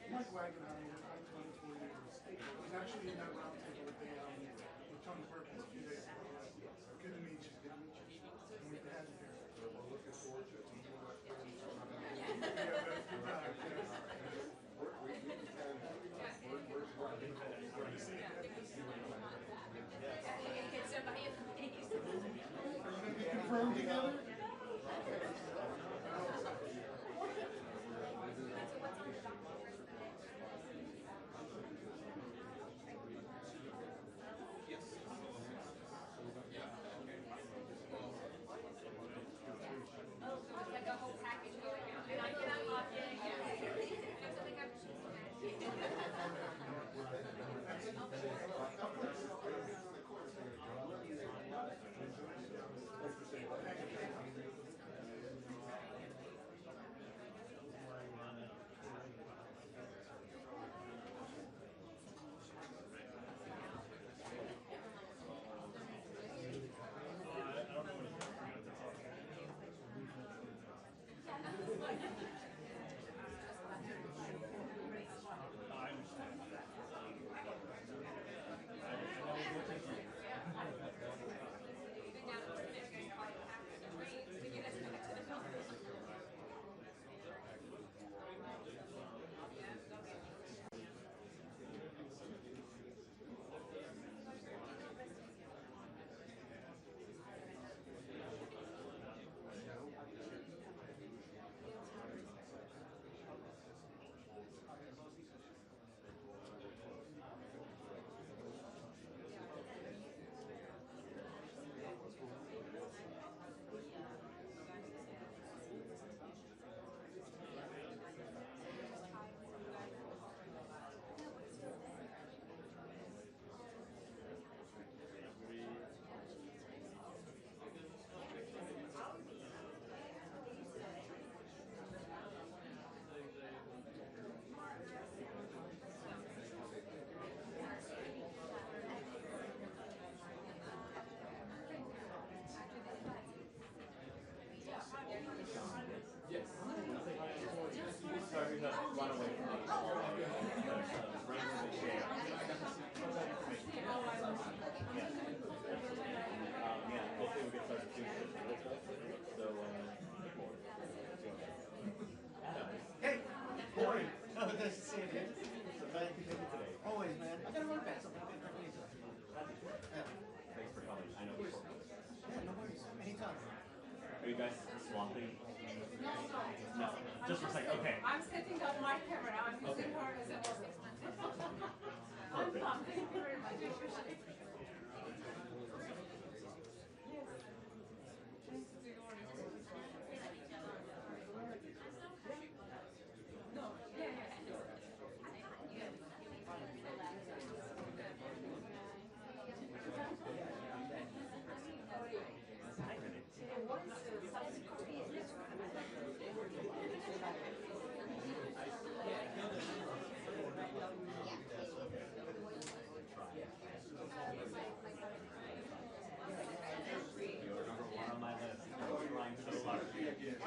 Mike Wagner, I've known 24 years. He's actually in that round table with Tony Perkins a few days ago. Good to meet you. Good to meet you. And we've had you here. We're looking forward to it. Are you going to be confirmed together? Like a whole package going out. And I cannot lock in again. There's something I'm guys swapping? No. No. Just for a second. Okay. I'm setting up my camera. I'm using her as a host. I'm fine. Thank you very much. I appreciate it.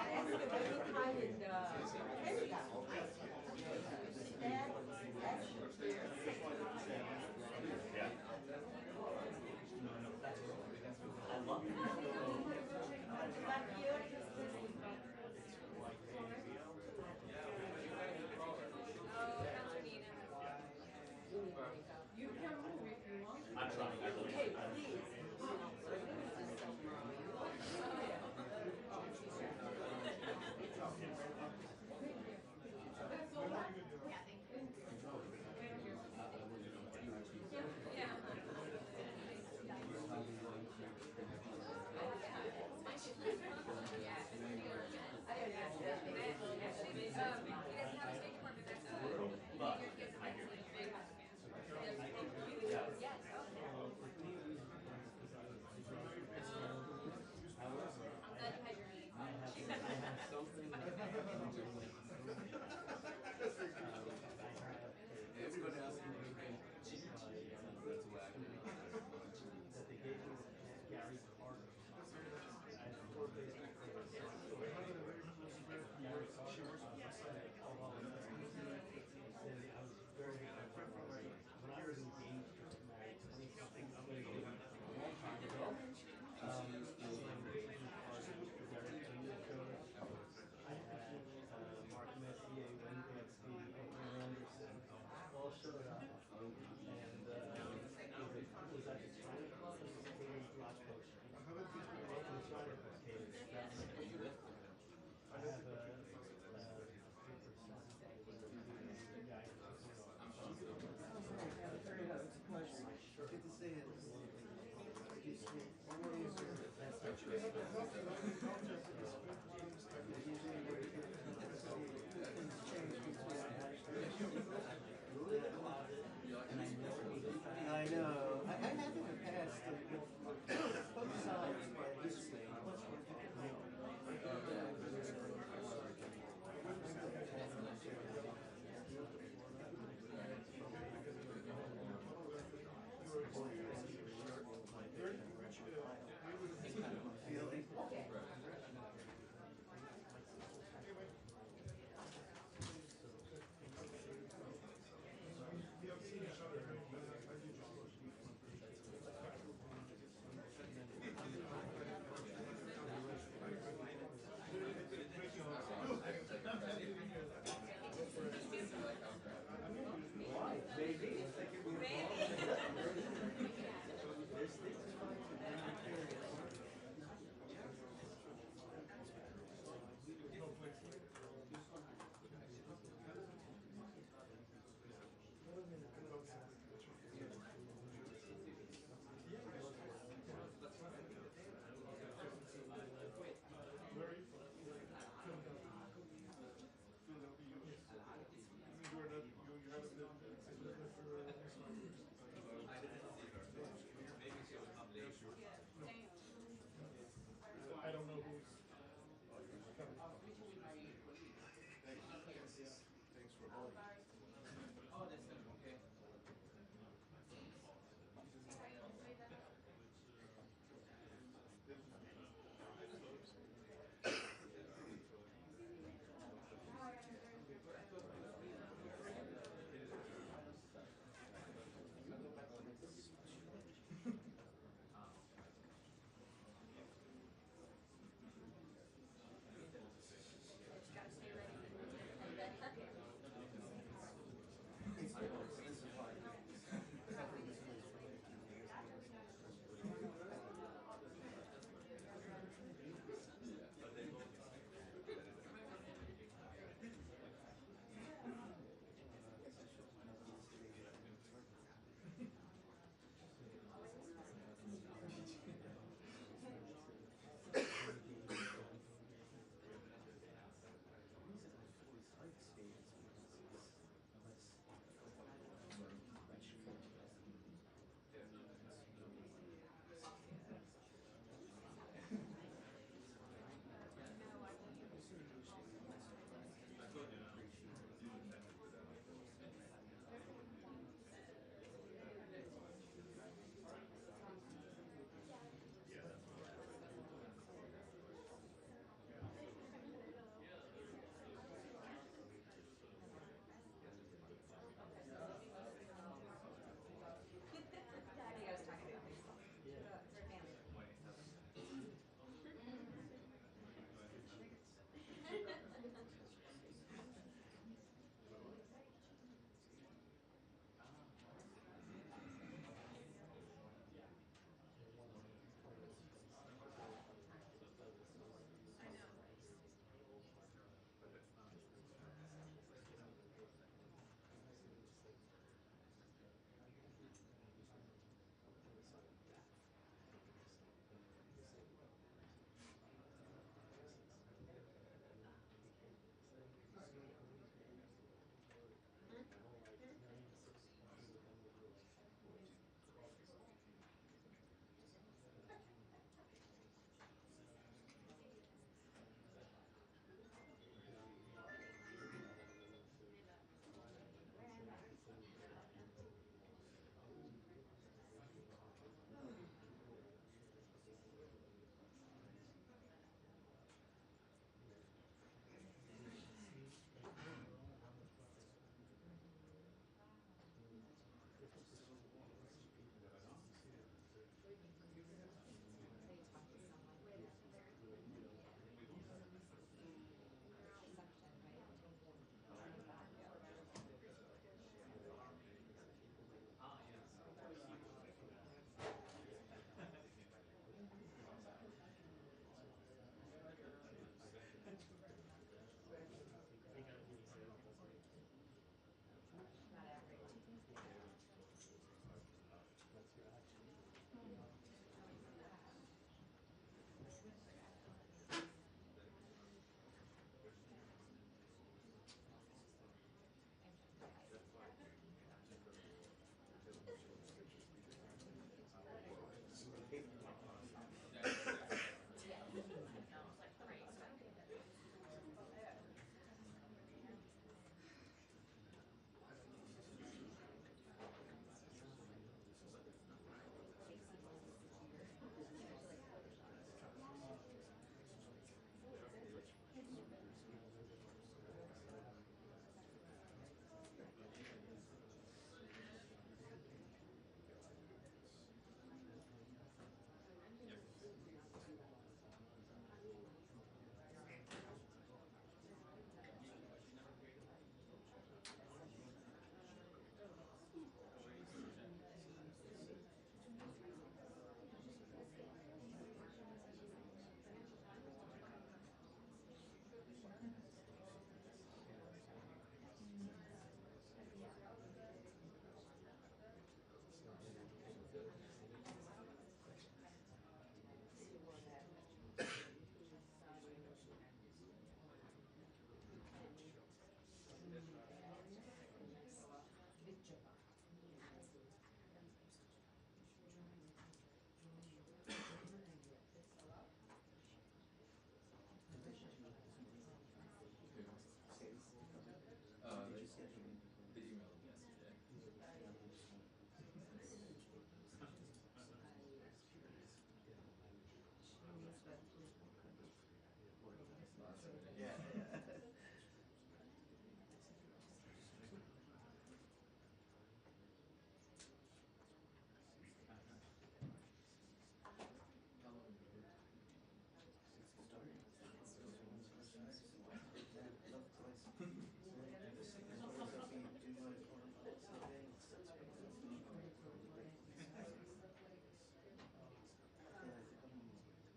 Yeah.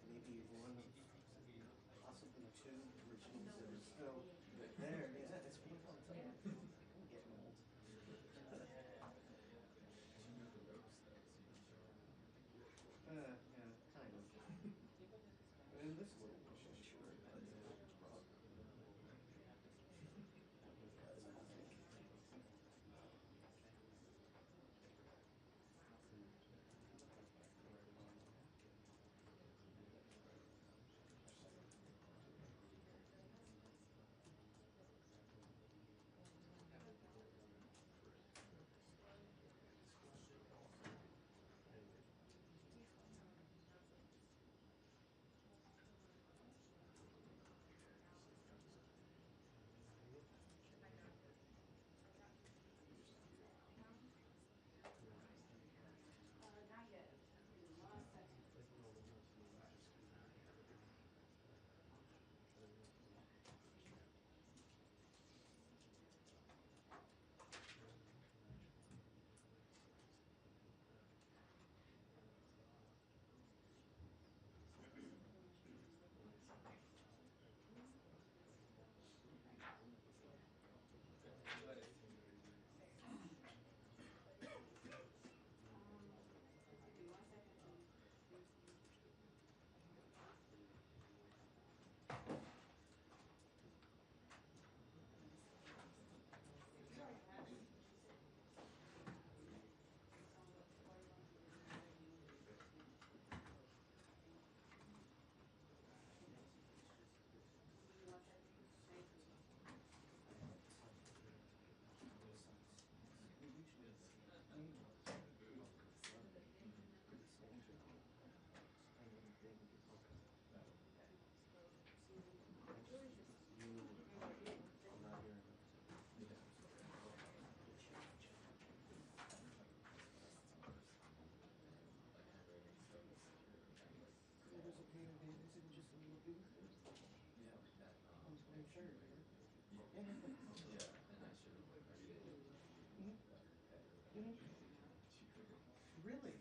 Maybe one of possibly two originals that are still there. Yeah, that's what I'm saying. I'm getting old. Yeah, kind of. In this little bush, sure, but Not yet. Give me 1 second. Give me 1 second. really?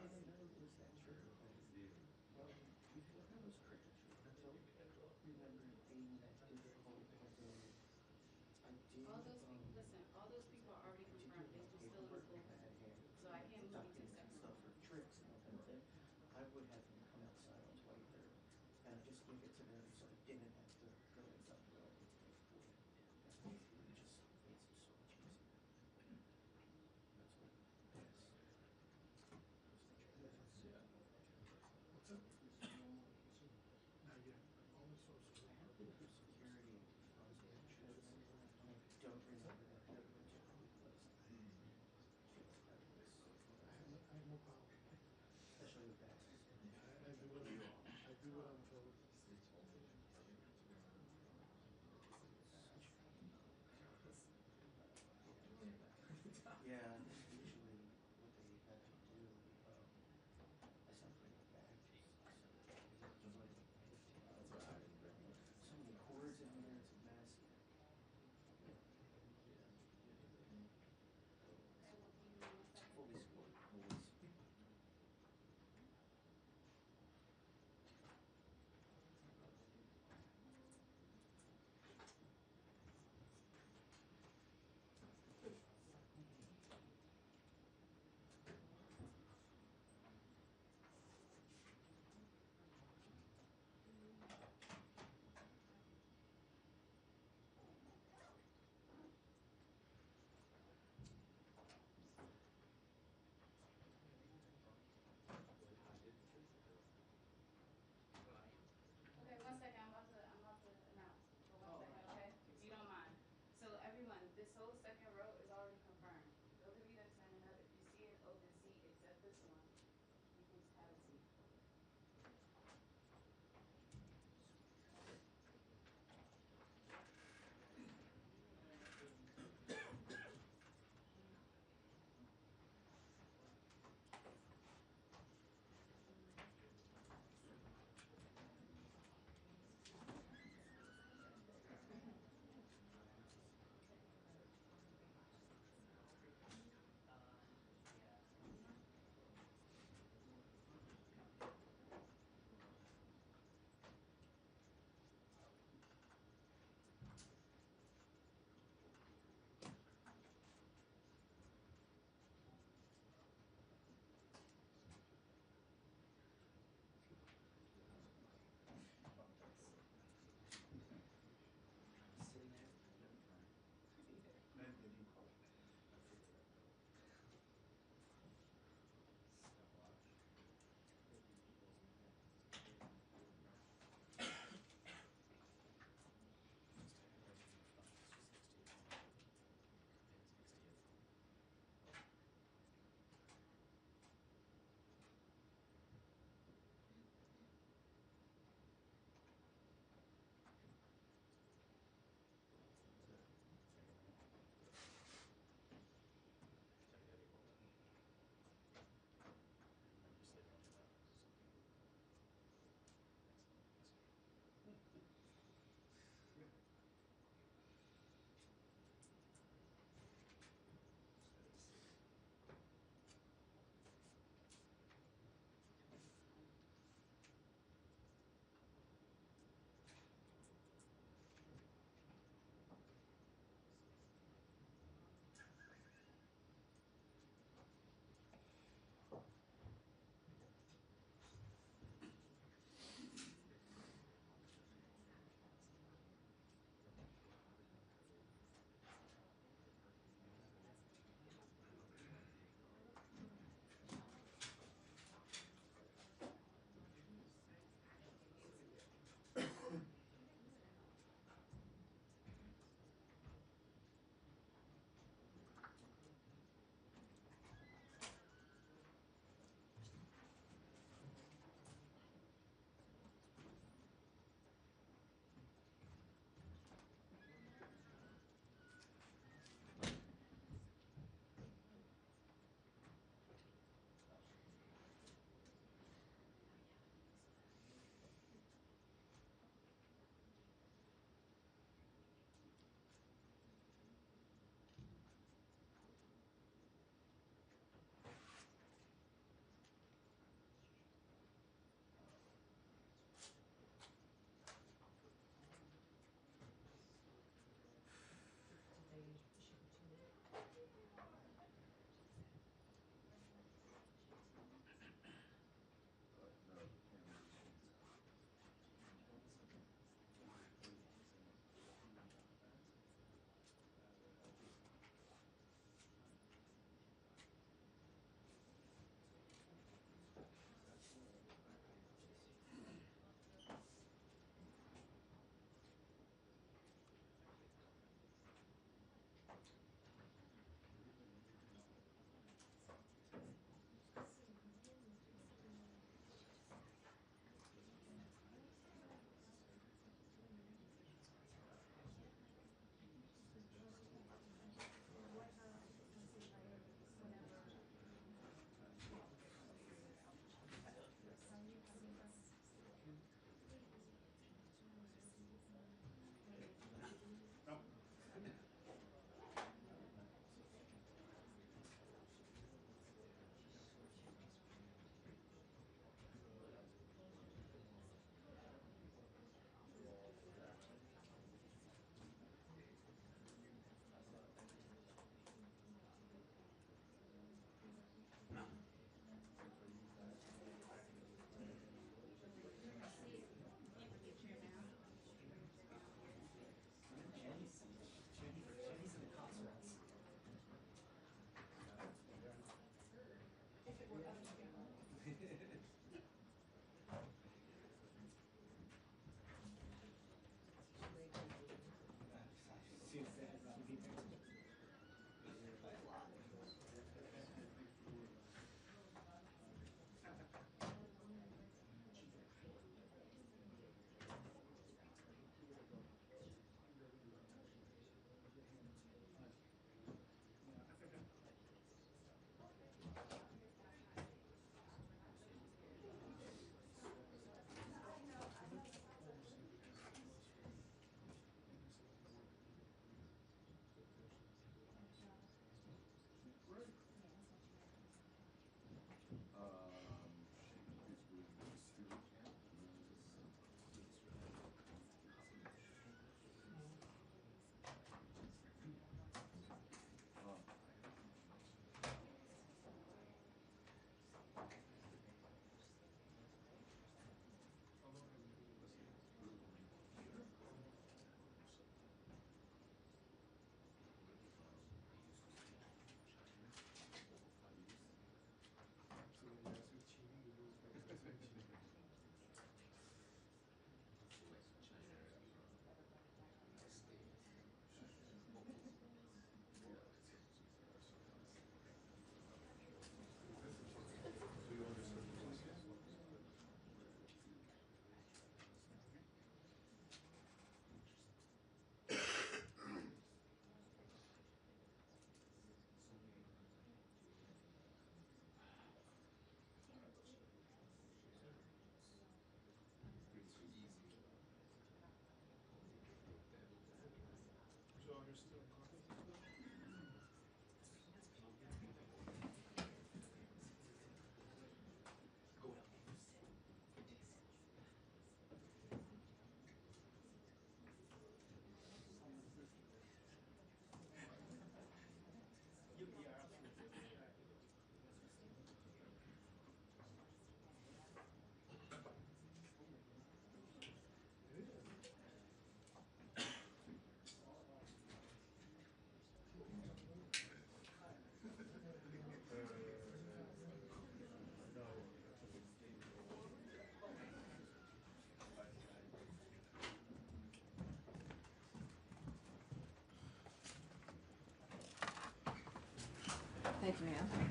I didn't know it was that true. Well, before I was cricket, I don't remember it being that difficult, although I did. All those people, listen, all those people are already confirmed. They still in the school. So I can't move you to the second stuff for tricks and all that thing. I would have them come outside on 23rd, and I just give it to them so I didn't have to go inside the building. It just makes it so much easier. That's what. Yes. What's up? Not yet. Only social. I have been for security on trips, and I don't remember that ever particularly close. I have no problem. Especially with that. I do what I'm told. Yeah, that's usually what they have to do. I stopped bringing badges. So many cords in there, it's a mess. Fully support, always.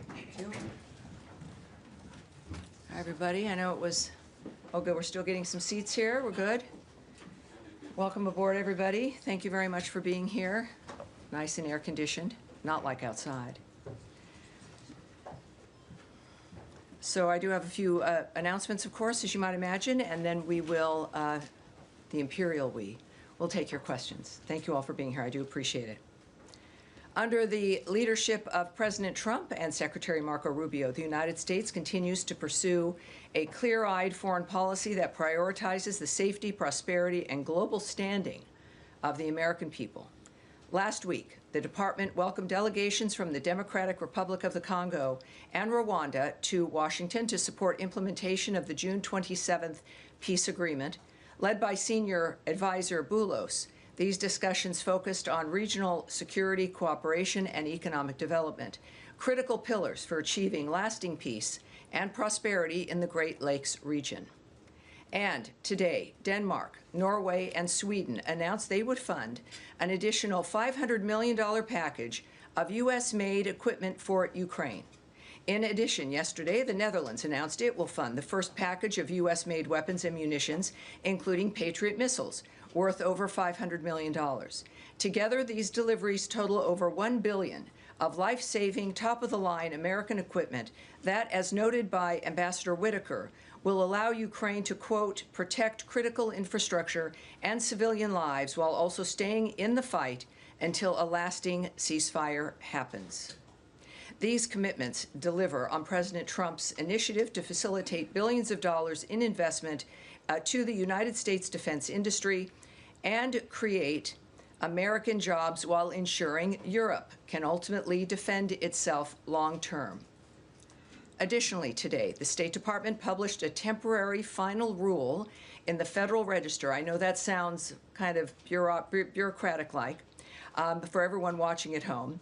Thank you. Hi, everybody. I know it was, oh, good. We're still getting some seats here. We're good. Welcome aboard, everybody. Thank you very much for being here. Nice and air-conditioned, not like outside. So I do have a few announcements, of course, as you might imagine, and then we will, the Imperial we, will take your questions. Thank you all for being here. I do appreciate it. Under the leadership of President Trump and Secretary Marco Rubio, the United States continues to pursue a clear-eyed foreign policy that prioritizes the safety, prosperity, and global standing of the American people. Last week, the department welcomed delegations from the Democratic Republic of the Congo and Rwanda to Washington to support implementation of the June 27th peace agreement, led by senior advisor Boulos. These discussions focused on regional security, cooperation, and economic development, critical pillars for achieving lasting peace and prosperity in the Great Lakes region. And today, Denmark, Norway, and Sweden announced they would fund an additional $500 million package of U.S.-made equipment for Ukraine. In addition, yesterday, the Netherlands announced it will fund the first package of U.S.-made weapons and munitions, including Patriot missiles, worth over $500 million. Together, these deliveries total over $1 billion of life-saving, top-of-the-line American equipment that, as noted by Ambassador Whitaker, will allow Ukraine to, quote, protect critical infrastructure and civilian lives while also staying in the fight until a lasting ceasefire happens. These commitments deliver on President Trump's initiative to facilitate billions of dollars in investment to the United States defense industry and create American jobs while ensuring Europe can ultimately defend itself long-term. Additionally, today, the State Department published a temporary final rule in the Federal Register. I know that sounds kind of bureaucratic-like for everyone watching at home.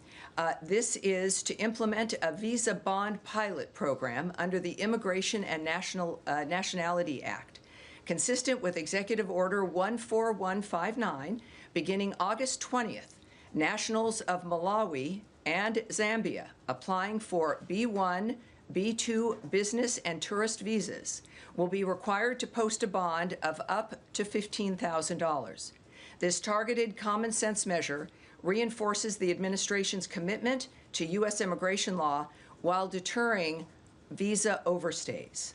This is to implement a visa bond pilot program under the Immigration and Nationality Act, consistent with Executive Order 14159, beginning August 20th. Nationals of Malawi and Zambia applying for B1, B2 business and tourist visas will be required to post a bond of up to $15,000. This targeted common sense measure reinforces the administration's commitment to U.S. immigration law while deterring visa overstays.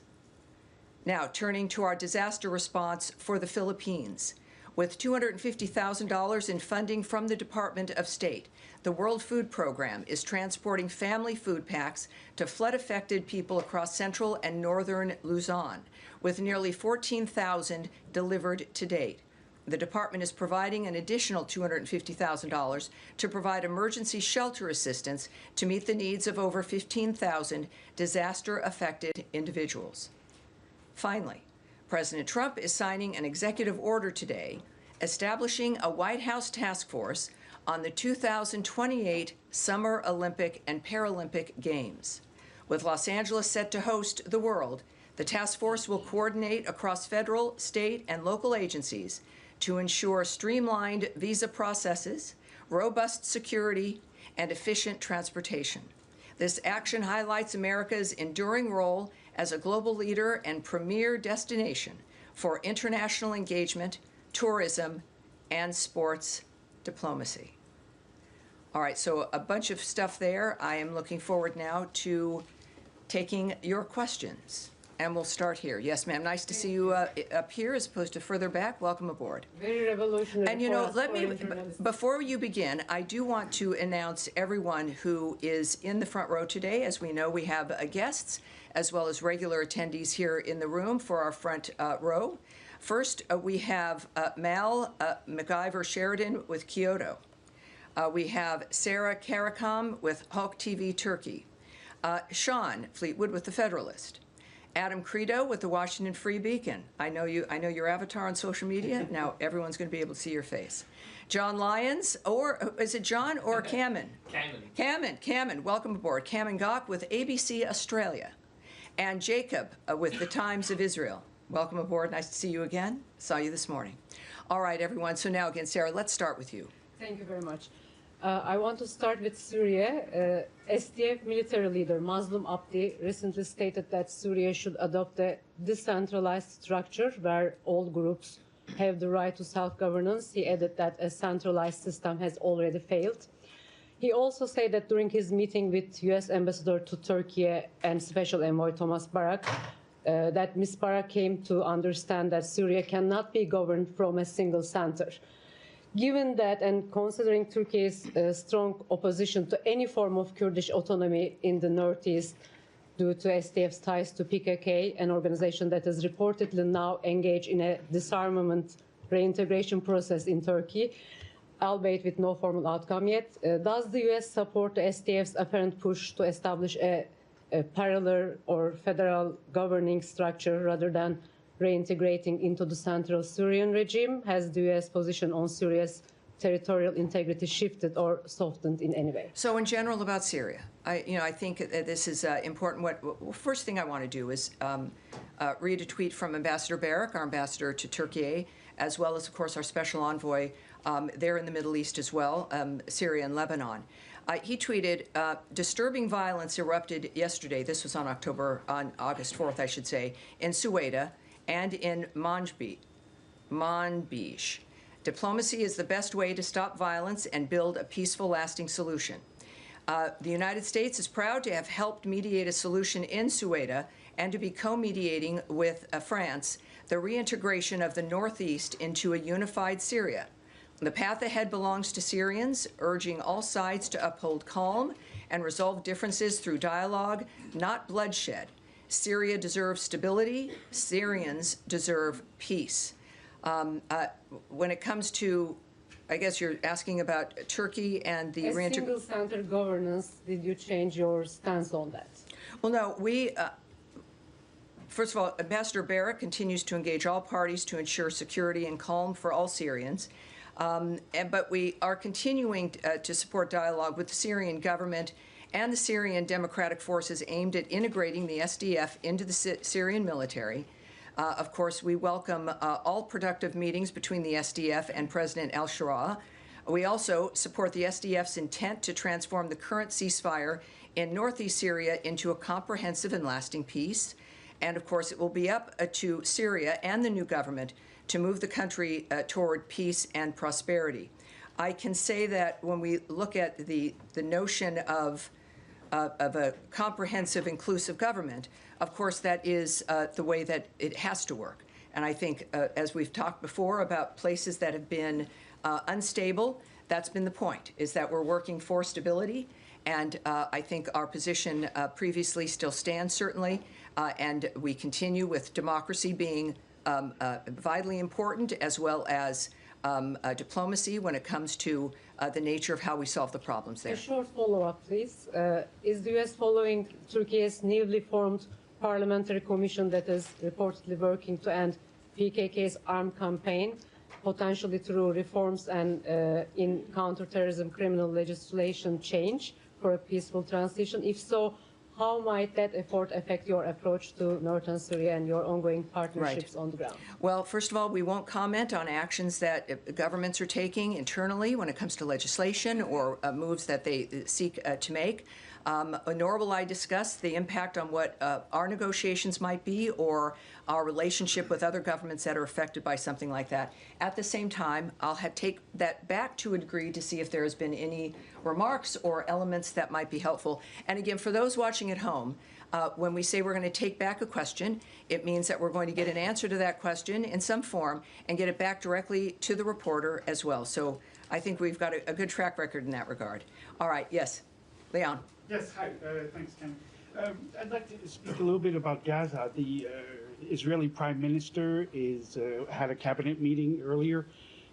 Now, turning to our disaster response for the Philippines. With $250,000 in funding from the Department of State, the World Food Program is transporting family food packs to flood-affected people across central and northern Luzon, with nearly 14,000 delivered to date. The department is providing an additional $250,000 to provide emergency shelter assistance to meet the needs of over 15,000 disaster-affected individuals. Finally, President Trump is signing an executive order today establishing a White House task force on the 2028 Summer Olympic and Paralympic Games. With Los Angeles set to host the World, the task force will coordinate across federal, state, and local agencies to ensure streamlined visa processes, robust security, and efficient transportation. This action highlights America's enduring role as a global leader and premier destination for international engagement, tourism, and sports diplomacy. All right, so a bunch of stuff there. I am looking forward now to taking your questions. And we'll start here. Yes, ma'am. Nice to see you up here as opposed to further back. Welcome aboard. Very revolutionary. And you know, before you begin, I do want to announce everyone who is in the front row today. As we know, we have guests as well as regular attendees here in the room for our front row. First, we have Mal MacIver Sheridan with Kyoto. We have Sarah Karakam with Hulk TV Turkey. Sean Fleetwood with The Federalist. Adam Credo with the Washington Free Beacon. I know your avatar on social media. Now everyone's going to be able to see your face. John Lyons, or is it John or Kamen? Kamen, welcome aboard. Kamen Gok with ABC Australia. And Jacob with the Times of Israel. Welcome aboard. Nice to see you again. Saw you this morning. All right, everyone. So now again, Sarah, let's start with you. Thank you very much. I want to start with Syria. SDF military leader Mazlum Abdi recently stated that Syria should adopt a decentralized structure where all groups have the right to self-governance. He added that a centralized system has already failed. He also said that during his meeting with U.S. Ambassador to Turkey and Special Envoy Thomas Barak, that Ms. Barak came to understand that Syria cannot be governed from a single center. Given that and considering Turkey's strong opposition to any form of Kurdish autonomy in the northeast due to SDF's ties to PKK, an organization that is reportedly now engaged in a disarmament reintegration process in Turkey, albeit with no formal outcome yet, does the U.S. support the SDF's apparent push to establish a parallel or federal governing structure rather than reintegrating into the central Syrian regime? Has the U.S. position on Syria's territorial integrity shifted or softened in any way? So in general about Syria, I think this is important. First thing I want to do is read a tweet from Ambassador Barak, our ambassador to Turkey, as well as, of course, our special envoy there in the Middle East as well, Syria and Lebanon. He tweeted, disturbing violence erupted yesterday, this was on August 4th, I should say, in Sueda and in Manbij. Diplomacy is the best way to stop violence and build a peaceful, lasting solution. The United States is proud to have helped mediate a solution in Sueda and to be co-mediating with France the reintegration of the Northeast into a unified Syria. The path ahead belongs to Syrians, urging all sides to uphold calm and resolve differences through dialogue, not bloodshed. Syria deserves stability. Syrians deserve peace. When it comes to, I guess you're asking about Turkey and the single center governance, did you change your stance on that? Well, no, first of all, Ambassador Barak continues to engage all parties to ensure security and calm for all Syrians. But we are continuing to support dialogue with the Syrian government and the Syrian democratic forces aimed at integrating the SDF into the Syrian military. Of course, we welcome all productive meetings between the SDF and President al-Shura. We also support the SDF's intent to transform the current ceasefire in northeast Syria into a comprehensive and lasting peace. And of course, it will be up to Syria and the new government to move the country toward peace and prosperity. I can say that when we look at the notion of a comprehensive, inclusive government, of course, that is the way that it has to work. And I think, as we've talked before about places that have been unstable, that's been the point, is that we're working for stability. And I think our position previously still stands, certainly. And we continue with democracy being vitally important, as well as diplomacy when it comes to the nature of how we solve the problems there. A short follow-up, please. Is the U.S. following Turkey's newly formed parliamentary commission that is reportedly working to end PKK's armed campaign, potentially through reforms and in counterterrorism criminal legislation change for a peaceful transition? If so, how might that effort affect your approach to northern Syria and your ongoing partnerships on the ground? Well, first of all, we won't comment on actions that governments are taking internally when it comes to legislation or moves that they seek to make. Nor will I discuss the impact on what our negotiations might be or our relationship with other governments that are affected by something like that. At the same time, I'll take that back to a degree to see if there has been any remarks or elements that might be helpful. And again, for those watching at home, when we say we're going to take back a question, it means that we're going to get an answer to that question in some form and get it back directly to the reporter as well. So I think we've got a good track record in that regard. All right, yes, Leon. Yes, hi, thanks, Tammy. I'd like to speak a little bit about Gaza. The Israeli Prime Minister had a cabinet meeting earlier.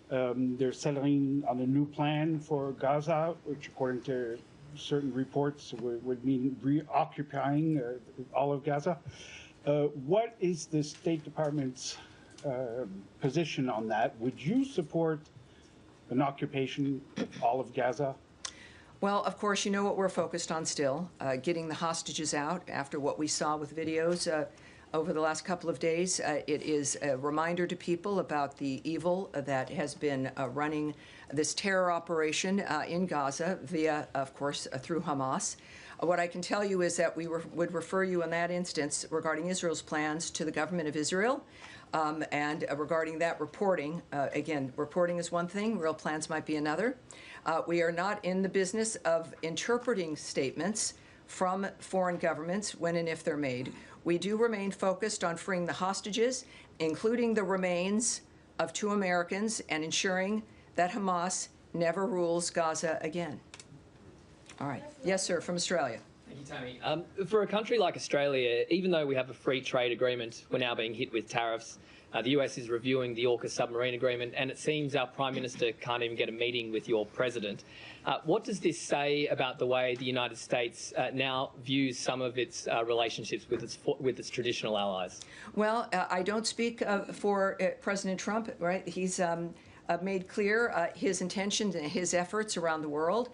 They're settling on a new plan for Gaza, which according to certain reports would mean reoccupying all of Gaza. What is the State Department's position on that? Would you support an occupation of all of Gaza? Well, of course, you know what we're focused on still, getting the hostages out after what we saw with videos over the last couple of days. It is a reminder to people about the evil that has been running this terror operation in Gaza via, of course, through Hamas. What I can tell you is that we would refer you in that instance regarding Israel's plans to the government of Israel. And regarding that reporting, again, reporting is one thing, real plans might be another. We are not in the business of interpreting statements from foreign governments when and if they're made. We do remain focused on freeing the hostages, including the remains of 2 Americans, and ensuring that Hamas never rules Gaza again. All right. Yes, sir, from Australia. Thank you, Tammy. For a country like Australia, even though we have a free trade agreement, we're now being hit with tariffs. The US is reviewing the AUKUS submarine agreement, and it seems our Prime Minister can't even get a meeting with your President. What does this say about the way the United States now views some of its relationships with its traditional allies? Well, I don't speak for President Trump, right? He's made clear his intentions and his efforts around the world.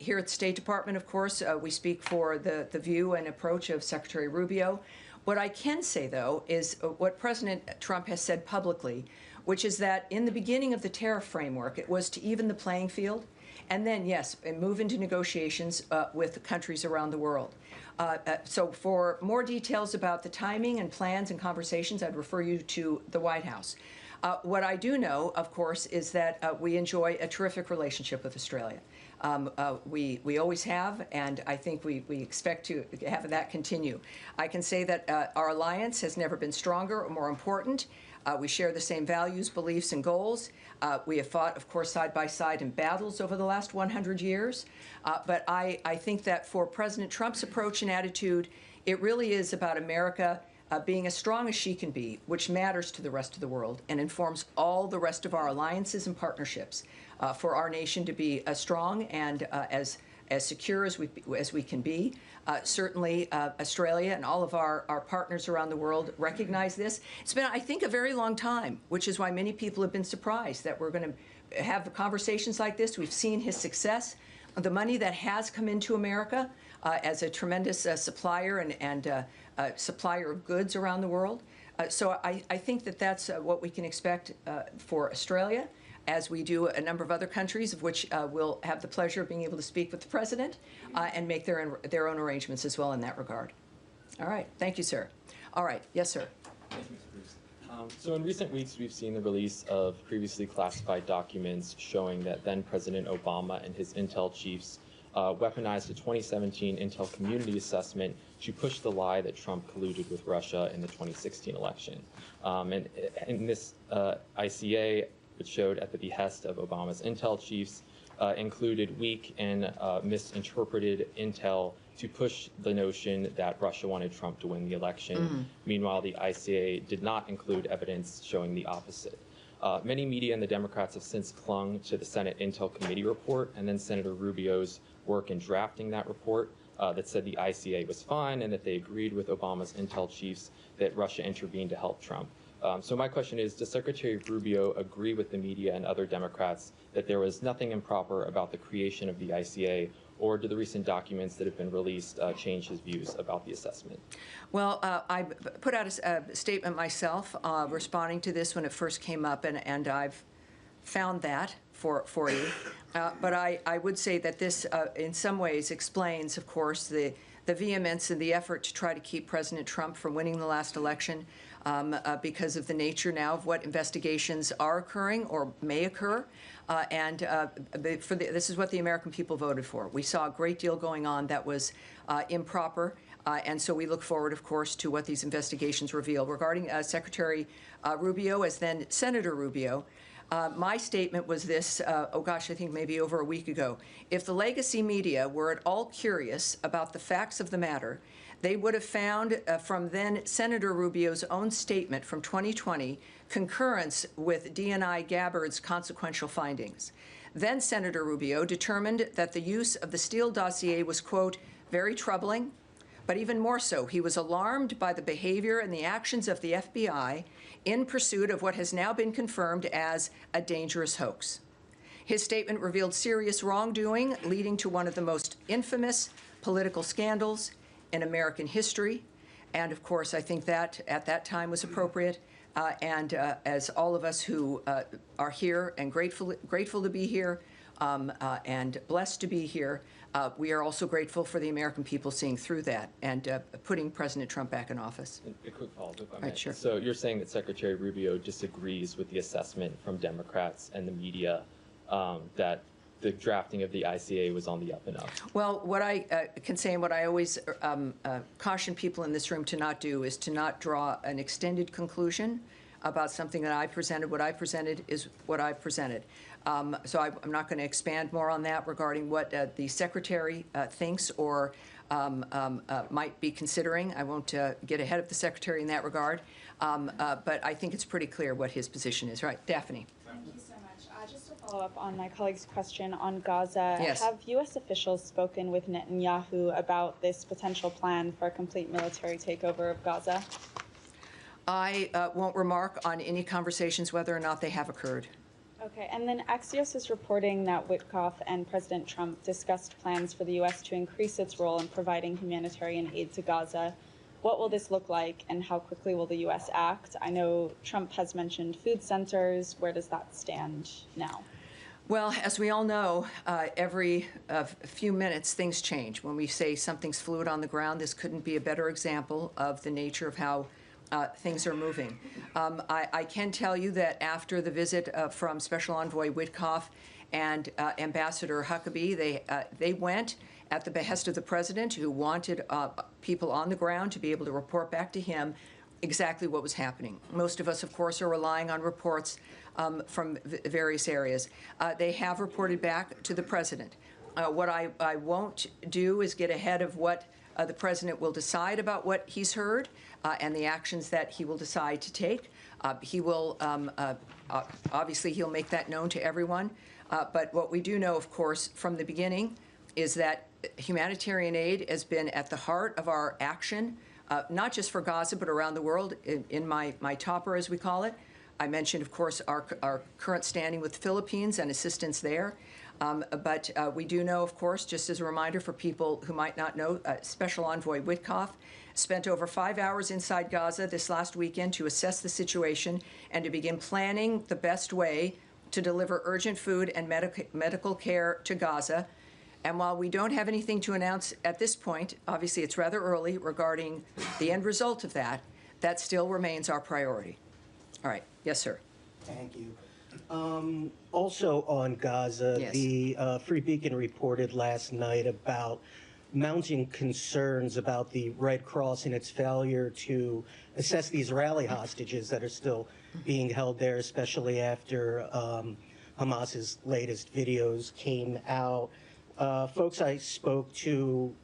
Here at the State Department, of course, we speak for the view and approach of Secretary Rubio. What I can say, though, is what President Trump has said publicly, which is that in the beginning of the tariff framework, it was to even the playing field, and then, yes, move into negotiations with countries around the world. So for more details about the timing and plans and conversations, I'd refer you to the White House. What I do know, of course, is that we enjoy a terrific relationship with Australia. We always have, and I think we expect to have that continue. I can say that our alliance has never been stronger or more important. We share the same values, beliefs, and goals. We have fought, of course, side by side in battles over the last 100 years. But I think that for President Trump's approach and attitude, it really is about America being as strong as she can be, which matters to the rest of the world and informs all the rest of our alliances and partnerships. For our nation to be as strong and as secure as we can be. Certainly, Australia and all of our partners around the world recognize this. It's been, I think, a very long time, which is why many people have been surprised that we're going to have conversations like this. We've seen his success, the money that has come into America as a tremendous supplier and supplier of goods around the world. So I think that that's what we can expect for Australia, as we do a number of other countries, of which we'll have the pleasure of being able to speak with the President and make their own arrangements as well in that regard. All right. Thank you, sir. All right. Yes, sir. Thank you, Mr. Bruce. So in recent weeks, we've seen the release of previously classified documents showing that then President Obama and his intel chiefs weaponized the 2017 Intel Community Assessment to push the lie that Trump colluded with Russia in the 2016 election. And in this ICA, which showed at the behest of Obama's intel chiefs, included weak and misinterpreted intel to push the notion that Russia wanted Trump to win the election. Mm-hmm. Meanwhile, the ICA did not include evidence showing the opposite. Many media and the Democrats have since clung to the Senate Intel Committee report and then Senator Rubio's work in drafting that report that said the ICA was fine and that they agreed with Obama's intel chiefs that Russia intervened to help Trump. So my question is, does Secretary Rubio agree with the media and other Democrats that there was nothing improper about the creation of the ICA, or do the recent documents that have been released change his views about the assessment? Well, I put out a statement myself responding to this when it first came up, and I've found that for you. But I would say that this, in some ways, explains, of course, the vehemence and the effort to try to keep President Trump from winning the last election. Because of the nature now of what investigations are occurring or may occur. This is what the American people voted for. We saw a great deal going on that was improper, and so we look forward, of course, to what these investigations reveal. Regarding Secretary Rubio, as then Senator Rubio, my statement was this, I think maybe over a week ago. If the legacy media were at all curious about the facts of the matter, they would have found from then Senator Rubio's own statement from 2020 concurrence with DNI Gabbard's consequential findings. Then Senator Rubio determined that the use of the Steele dossier was, quote, very troubling, but even more so, he was alarmed by the behavior and the actions of the FBI in pursuit of what has now been confirmed as a dangerous hoax. His statement revealed serious wrongdoing leading to one of the most infamous political scandals in American history, And of course, I think that at that time was appropriate. And as all of us who are here and grateful to be here and blessed to be here, we are also grateful for the American people seeing through that and putting President Trump back in office. A quick follow-up, if I may. Right, sure. So you're saying that Secretary Rubio disagrees with the assessment from Democrats and the media that the drafting of the ICA was on the up and up? Well, what I can say and what I always caution people in this room to not do is to not draw an extended conclusion about something that I presented. What I presented is what I presented. So I'm not going to expand more on that regarding what the Secretary thinks or might be considering. I won't get ahead of the Secretary in that regard. But I think it's pretty clear what his position is. Right, Daphne. Thank you so much. Just to follow up on my colleague's question on Gaza, Yes. Have U.S. officials spoken with Netanyahu about this potential plan for a complete military takeover of Gaza? I won't remark on any conversations whether or not they have occurred. Okay, and then Axios is reporting that Witkoff and President Trump discussed plans for the U.S. to increase its role in providing humanitarian aid to Gaza. What will this look like, and how quickly will the U.S. act? I know Trump has mentioned food centers. Where does that stand now? Well, as we all know, every few minutes things change. When we say something's fluid on the ground, this couldn't be a better example of the nature of how things are moving. I can tell you that after the visit from Special Envoy Witkoff and Ambassador Huckabee, they went at the behest of the president, who wanted people on the ground to be able to report back to him exactly what was happening. Most of us, of course, are relying on reports from various areas. They have reported back to the president. What I won't do is get ahead of what the president will decide about what he's heard and the actions that he will decide to take. He will, obviously, he'll make that known to everyone. But what we do know, of course, from the beginning is that humanitarian aid has been at the heart of our action, not just for Gaza, but around the world. In my topper, as we call it, I mentioned, of course, our current standing with the Philippines and assistance there. But we do know, of course, just as a reminder for people who might not know, Special Envoy Witkoff spent over 5 hours inside Gaza this last weekend to assess the situation and to begin planning the best way to deliver urgent food and medical care to Gaza. And while we don't have anything to announce at this point, obviously it's rather early regarding the end result of that, that still remains our priority. All right. Yes, sir. Thank you. Also on Gaza, Yes. the Free Beacon reported last night about mounting concerns about the Red Cross and its failure to assess the Israeli hostages that are still being held there, especially after Hamas's latest videos came out. Folks I spoke to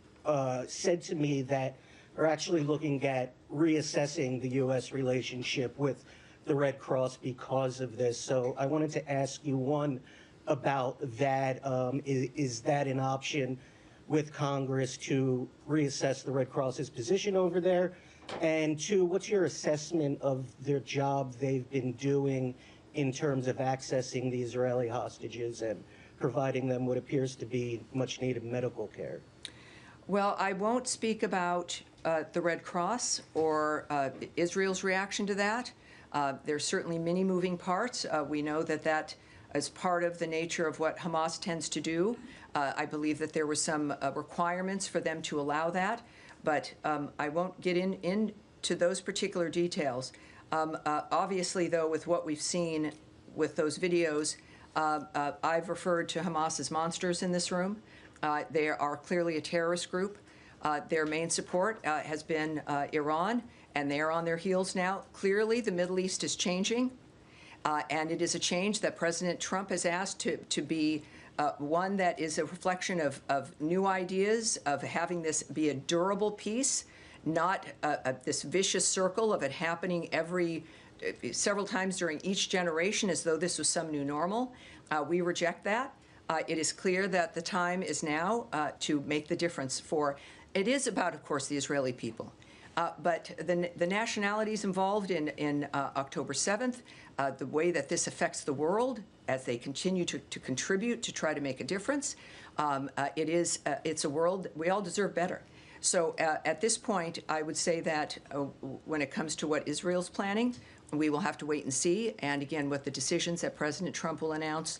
said to me that are actually looking at reassessing the U.S. relationship with the Red Cross because of this. So I wanted to ask you, one, about that. Is that an option with Congress to reassess the Red Cross's position over there? And two, what's your assessment of their job they've been doing in terms of accessing the Israeli hostages and providing them what appears to be much needed medical care? Well, I won't speak about the Red Cross or Israel's reaction to that. There's certainly many moving parts. We know that that is part of the nature of what Hamas tends to do. I believe that there were some requirements for them to allow that, but I won't get into those particular details. Obviously, though, with what we've seen with those videos, I've referred to Hamas as monsters in this room. They are clearly a terrorist group. Their main support has been Iran, and they are on their heels now. Clearly, the Middle East is changing, and it is a change that President Trump has asked to be one that is a reflection of new ideas, of having this be a durable peace, not this vicious circle of it happening several times during each generation as though this was some new normal. We reject that. It is clear that the time is now to make the difference it is about, of course, the Israeli people. But the nationalities involved in October 7th, the way that this affects the world as they continue to contribute to try to make a difference, it's a world we all deserve better. So at this point, I would say that when it comes to what Israel's planning, we will have to wait and see. And again, what the decisions that President Trump will announce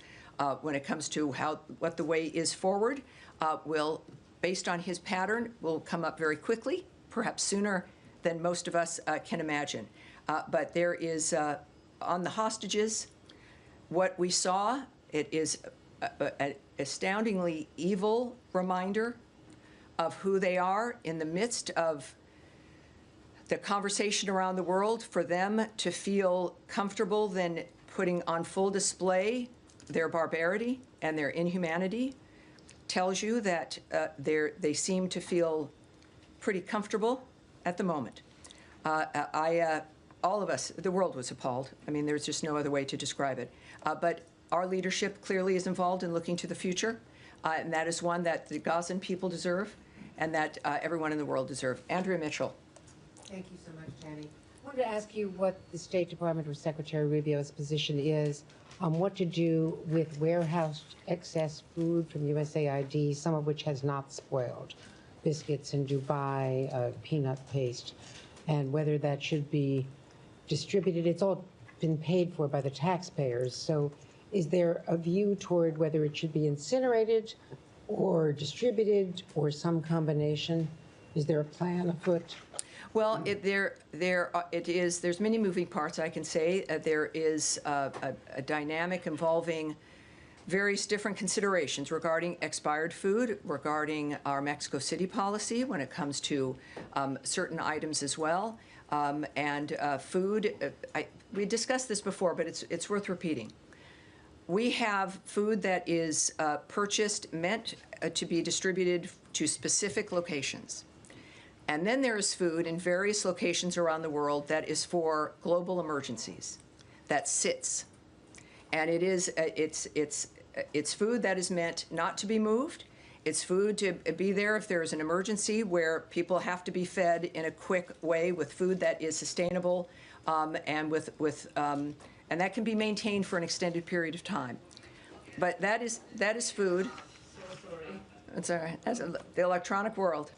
when it comes to what the way is forward will, based on his pattern, will come up very quickly, perhaps sooner than most of us can imagine. But there is, on the hostages, what we saw, it is an astoundingly evil reminder of who they are in the midst of the conversation around the world. For them to feel comfortable then putting on full display their barbarity and their inhumanity tells you that they seem to feel pretty comfortable at the moment. All of us, the world was appalled. I mean, there's just no other way to describe it. But our leadership clearly is involved in looking to the future, and that is one that the Gazan people deserve and that everyone in the world deserve. Andrea Mitchell. Thank you so much, Tammy. I wanted to ask you what the State Department or Secretary Rubio's position is on what to do with warehoused excess food from USAID, some of which has not spoiled, biscuits in Dubai, peanut paste, and whether that should be distributed. It's all been paid for by the taxpayers. So is there a view toward whether it should be incinerated or distributed or some combination? Is there a plan afoot? Well, there's many moving parts, I can say. There is a dynamic involving various different considerations regarding expired food, regarding our Mexico City policy when it comes to certain items as well. And food, we discussed this before, but it's worth repeating. We have food that is purchased, meant to be distributed to specific locations. And then there is food in various locations around the world that is for global emergencies, that sits. And it's food that is meant not to be moved. It's food to be there if there is an emergency where people have to be fed in a quick way with food that is sustainable and and that can be maintained for an extended period of time. But that is food. It's all right. That's the electronic world.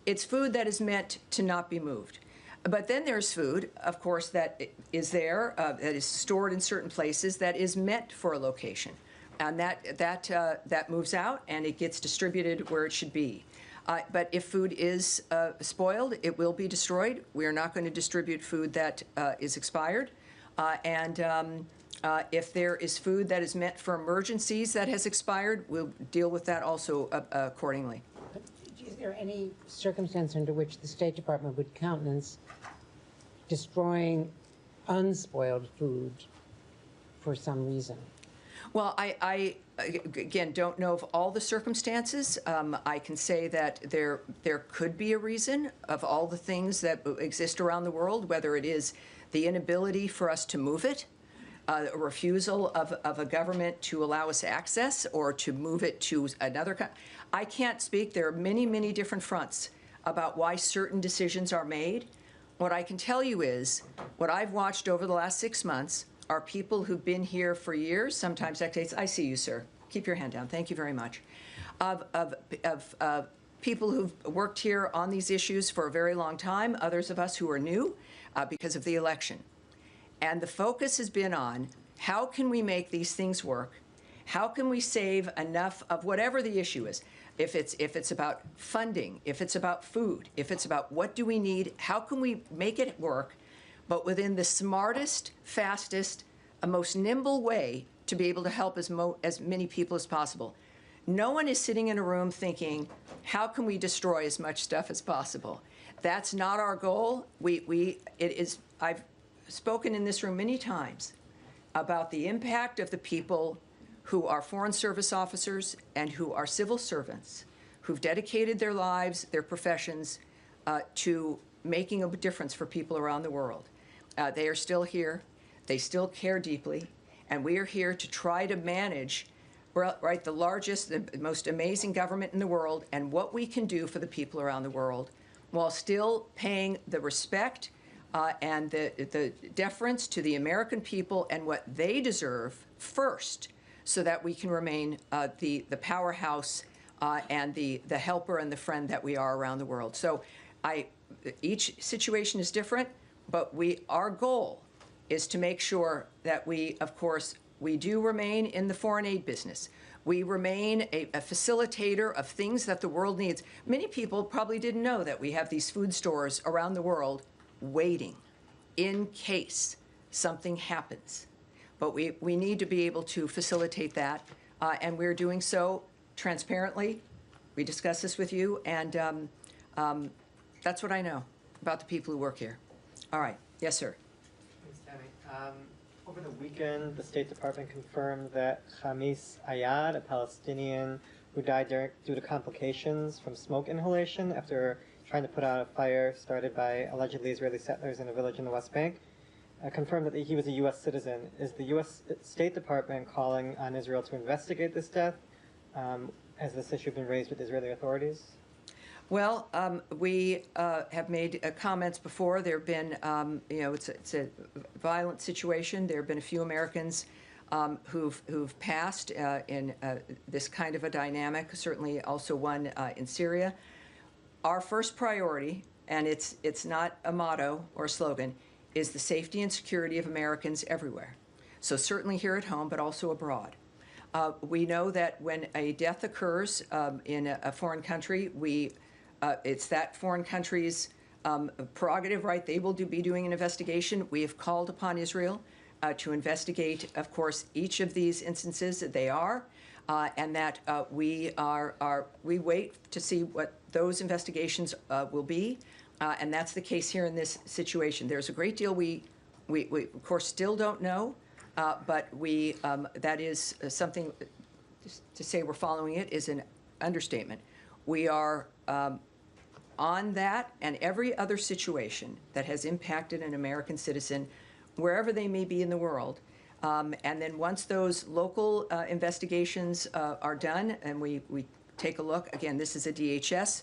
It's food that is meant to not be moved. But then there's food, of course, that is there, that is stored in certain places, that is meant for a location. And that moves out and it gets distributed where it should be. But if food is spoiled, it will be destroyed. We are not going to distribute food that is expired. If there is food that is meant for emergencies that has expired, we'll deal with that also accordingly. Is there any circumstance under which the State Department would countenance destroying unspoiled food for some reason? Well, I again, don't know of all the circumstances. I can say that there could be a reason of all the things that exist around the world, whether it is the inability for us to move it, a refusal of a government to allow us access or to move it to another country. I can't speak. There are many, many different fronts about why certain decisions are made. What I can tell you is what I've watched over the last 6 months are people who've been here for years, sometimes decades. I see you, sir. Keep your hand down. Thank you very much. Of people who've worked here on these issues for a very long time, others of us who are new because of the election. And the focus has been on how can we make these things work? How can we save enough of whatever the issue is? If it's about funding, if it's about food, if it's about what do we need, how can we make it work, but within the smartest, fastest, most nimble way to be able to help as many people as possible. No one is sitting in a room thinking, how can we destroy as much stuff as possible? That's not our goal. I've spoken in this room many times about the impact of the people who are Foreign Service officers and who are civil servants, who've dedicated their lives, their professions, to making a difference for people around the world. They are still here. They still care deeply. And we are here to try to manage, right, the largest, the most amazing government in the world and what we can do for the people around the world while still paying the respect and the deference to the American people and what they deserve first, so that we can remain the powerhouse and the helper and the friend that we are around the world. So each situation is different, but our goal is to make sure that we, of course, we do remain in the foreign aid business. We remain a facilitator of things that the world needs. Many people probably didn't know that we have these food stores around the world waiting in case something happens. But we need to be able to facilitate that, and we're doing so transparently. We discuss this with you, and that's what I know about the people who work here. All right. Yes, sir. Thanks, Tammy. Over the weekend, the State Department confirmed that Khamis Ayad, a Palestinian who died due to complications from smoke inhalation after trying to put out a fire started by allegedly Israeli settlers in a village in the West Bank, confirmed that he was a U.S. citizen. Is the U.S. State Department calling on Israel to investigate this death? Has this issue been raised with Israeli authorities? Well, we have made comments before. There have been, it's a violent situation. There have been a few Americans who've passed in this kind of a dynamic, certainly also one in Syria. Our first priority, and it's not a motto or a slogan, is the safety and security of Americans everywhere. So certainly here at home, but also abroad. We know that when a death occurs in a foreign country, it's that foreign country's prerogative, right? They will be doing an investigation. We have called upon Israel to investigate, of course, each of these instances that they are, and that we wait to see what those investigations will be, and that's the case here in this situation. There's a great deal we of course still don't know, but that is something. To say we're following it is an understatement. We are on that and every other situation that has impacted an American citizen, wherever they may be in the world. And then once those local investigations are done and we take a look, again, this is a DHS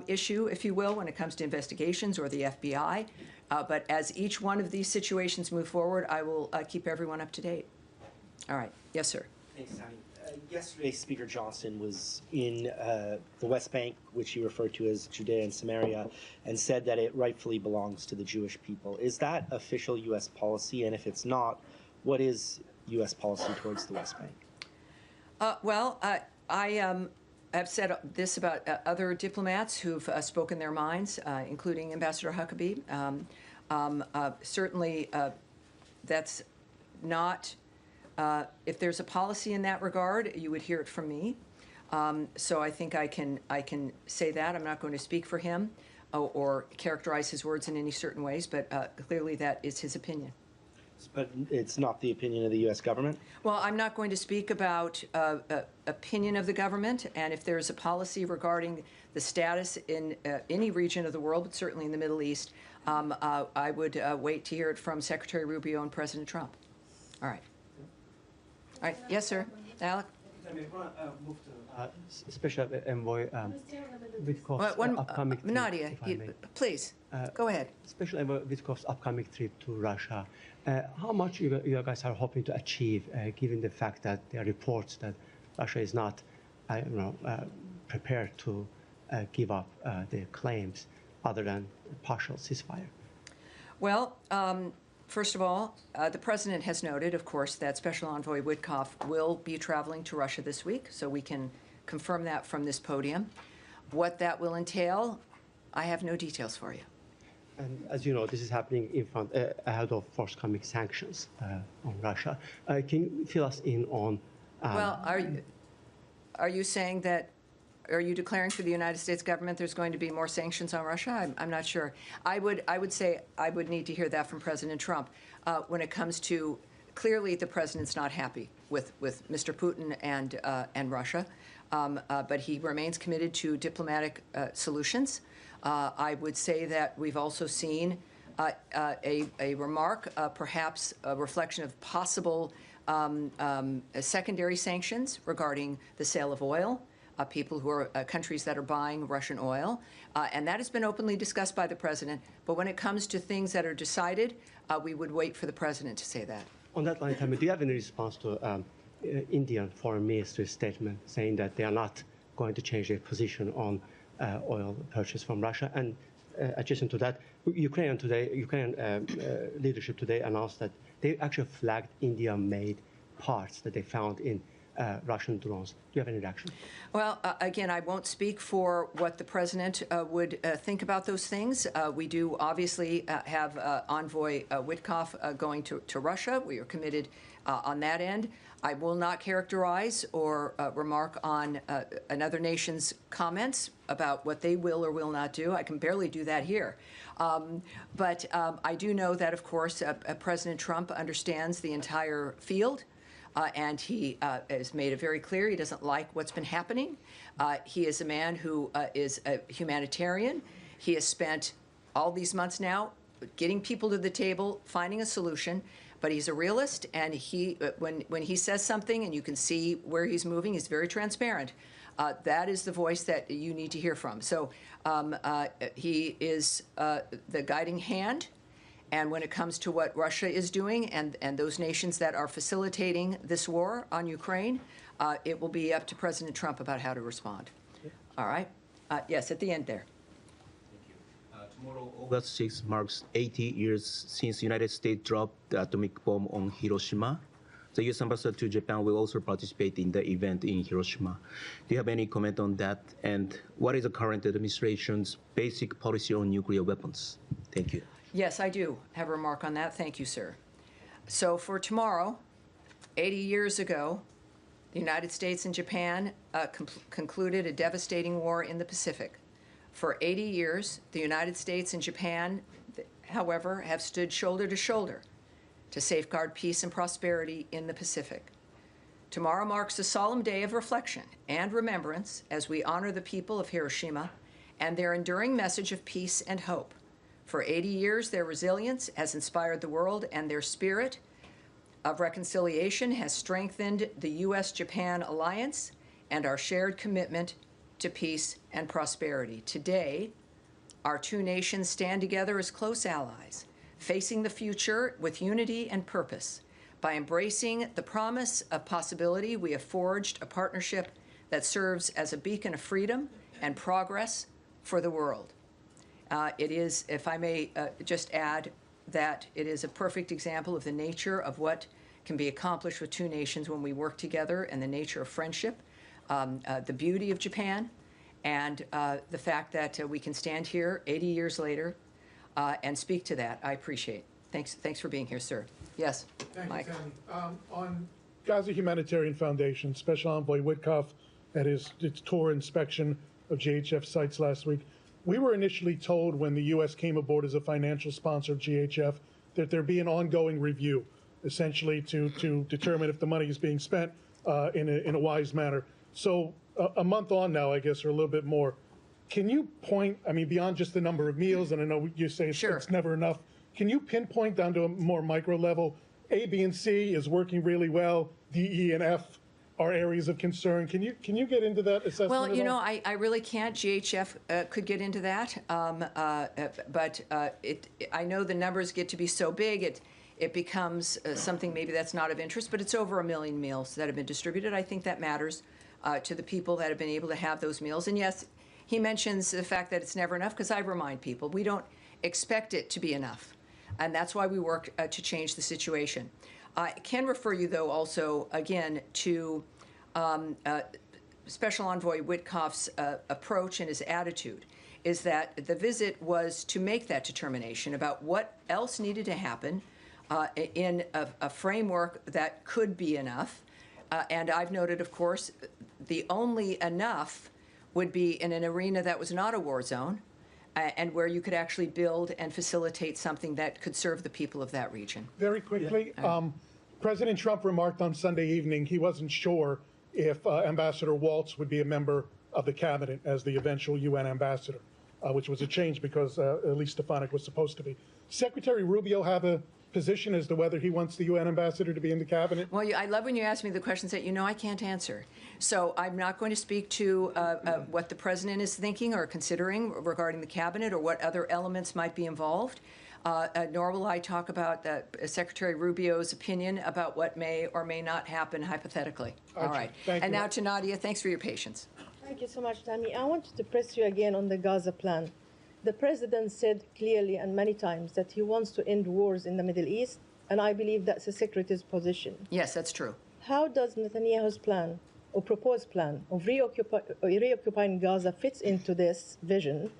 issue, if you will, when it comes to investigations, or the FBI. But as each one of these situations move forward, I will keep everyone up to date. All right. Yes, sir. Thanks, Tammy. Yesterday, Speaker Johnson was in the West Bank, which he referred to as Judea and Samaria, and said that it rightfully belongs to the Jewish people. Is that official U.S. policy? And if it's not, what is U.S. policy towards the West Bank? Well, I have said this about other diplomats who've spoken their minds, including Ambassador Huckabee. Certainly, that's not. If there's a policy in that regard, you would hear it from me. So I think I can say that. I'm not going to speak for him or characterize his words in any certain ways, but clearly that is his opinion. But it's not the opinion of the U.S. government? Well, I'm not going to speak about opinion of the government, and if there's a policy regarding the status in any region of the world, but certainly in the Middle East, I would wait to hear it from Secretary Rubio and President Trump. All right. All right. Yes, sir. Alec? I want to move to Special Envoy Witkoff's upcoming trip. Nadia, please, go ahead. Special Envoy Witkoff's upcoming trip to Russia. How much you guys are hoping to achieve, given the fact that there are reports that Russia is not, prepared to give up their claims other than partial ceasefire? Well, first of all, the president has noted, of course, that Special Envoy Witkoff will be traveling to Russia this week, so we can confirm that from this podium. What that will entail, I have no details for you. And as you know, this is happening in front ahead of forthcoming sanctions on Russia. Can you fill us in on? Well, are you saying that? Are you declaring for the United States government there's going to be more sanctions on Russia? I'm not sure. I would say I would need to hear that from President Trump. When it comes to, clearly the president's not happy with Mr. Putin and Russia, but he remains committed to diplomatic solutions. I would say that we've also seen a remark, perhaps a reflection of possible secondary sanctions regarding the sale of oil. People who are countries that are buying Russian oil. And that has been openly discussed by the president. But when it comes to things that are decided, we would wait for the president to say that. On that line, do you have any response to Indian Foreign Minister's statement saying that they are not going to change their position on oil purchase from Russia. And adjacent to that, Ukrainian leadership today announced that they actually flagged India-made parts that they found in Russian drones. Do you have any reaction? Well, again, I won't speak for what the president would think about those things. We do obviously have Envoy Witkoff going to Russia. We are committed on that end. I will not characterize or remark on another nation's comments about what they will or will not do. I can barely do that here. But I do know that, of course, President Trump understands the entire field. And he has made it very clear he doesn't like what's been happening. He is a man who is a humanitarian. He has spent all these months now getting people to the table, finding a solution. But he's a realist, and he, when he says something, and you can see where he's moving, he's very transparent. That is the voice that you need to hear from. So he is the guiding hand. And when it comes to what Russia is doing and those nations that are facilitating this war on Ukraine, it will be up to President Trump about how to respond. All right? Yes, at the end there. Tomorrow, August 6 marks 80 years since the United States dropped the atomic bomb on Hiroshima. The U.S. ambassador to Japan will also participate in the event in Hiroshima. Do you have any comment on that? And what is the current administration's basic policy on nuclear weapons? Thank you. Yes, I do have a remark on that. Thank you, sir. So for tomorrow, 80 years ago, the United States and Japan concluded a devastating war in the Pacific. For 80 years, the United States and Japan, however, have stood shoulder to shoulder to safeguard peace and prosperity in the Pacific. Tomorrow marks a solemn day of reflection and remembrance as we honor the people of Hiroshima and their enduring message of peace and hope. For 80 years, their resilience has inspired the world, and their spirit of reconciliation has strengthened the U.S.-Japan alliance and our shared commitment to peace and prosperity. Today, our two nations stand together as close allies, facing the future with unity and purpose. By embracing the promise of possibility, we have forged a partnership that serves as a beacon of freedom and progress for the world. It is, if I may just add, that it is a perfect example of the nature of what can be accomplished with two nations when we work together, and the nature of friendship, the beauty of Japan, and the fact that we can stand here 80 years later and speak to that. I appreciate. Thanks for being here, sir. Yes, Thank Mike. you, Tammy. On Gaza Humanitarian Foundation, Special Envoy Witkoff at his tour inspection of GHF sites last week, we were initially told when the U.S. came aboard as a financial sponsor of GHF that there'd be an ongoing review, essentially to determine if the money is being spent in a wise manner. So a month on now, I guess, or a little bit more, can you point, I mean, beyond just the number of meals, and I know you say it's never enough, can you pinpoint down to a more micro level, A, B, and C is working really well, D, E, and F are areas of concern? Can you get into that assessment? Well, you know, I really can't. GHF could get into that, but I know the numbers get to be so big, it becomes something maybe that's not of interest. But it's over 1 million meals that have been distributed. I think that matters to the people that have been able to have those meals. And yes, he mentions the fact that it's never enough, because I remind people we don't expect it to be enough, and that's why we work to change the situation. I can refer you, though, also, again, to Special Envoy Witkoff's approach and his attitude, is that the visit was to make that determination about what else needed to happen in a framework that could be enough. And I've noted, of course, the only enough would be in an arena that was not a war zone, and where you could actually build and facilitate something that could serve the people of that region. Very quickly, President Trump remarked on Sunday evening he wasn't sure if Ambassador Waltz would be a member of the cabinet as the eventual UN ambassador, which was a change because Elise Stefanik was supposed to be. Secretary Rubio have a position as to whether he wants the UN ambassador to be in the cabinet? Well, I love when you ask me the questions that you know I can't answer. So I'm not going to speak to what the president is thinking or considering regarding the cabinet or what other elements might be involved. Nor will I talk about Secretary Rubio's opinion about what may or may not happen hypothetically. All right. Thank you. And now to Nadia. Thanks for your patience. Thank you so much, Tammy. I wanted to press you again on the Gaza plan. The president said clearly and many times that he wants to end wars in the Middle East, and I believe that's the secretary's position. Yes, that's true. How does Netanyahu's plan or proposed plan of reoccupying Gaza fits into this vision,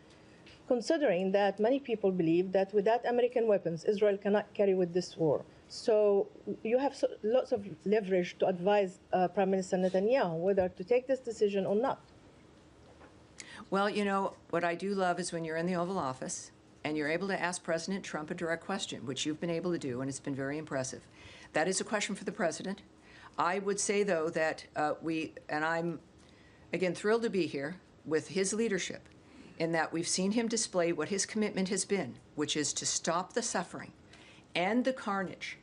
considering that many people believe that without American weapons, Israel cannot carry with this war? So you have lots of leverage to advise Prime Minister Netanyahu whether to take this decision or not. Well, you know, what I do love is when you're in the Oval Office and you're able to ask President Trump a direct question, which you've been able to do, and it's been very impressive. That is a question for the president. I would say, though, that and I'm, again, thrilled to be here with his leadership, in that we've seen him display what his commitment has been, which is to stop the suffering, end the carnage,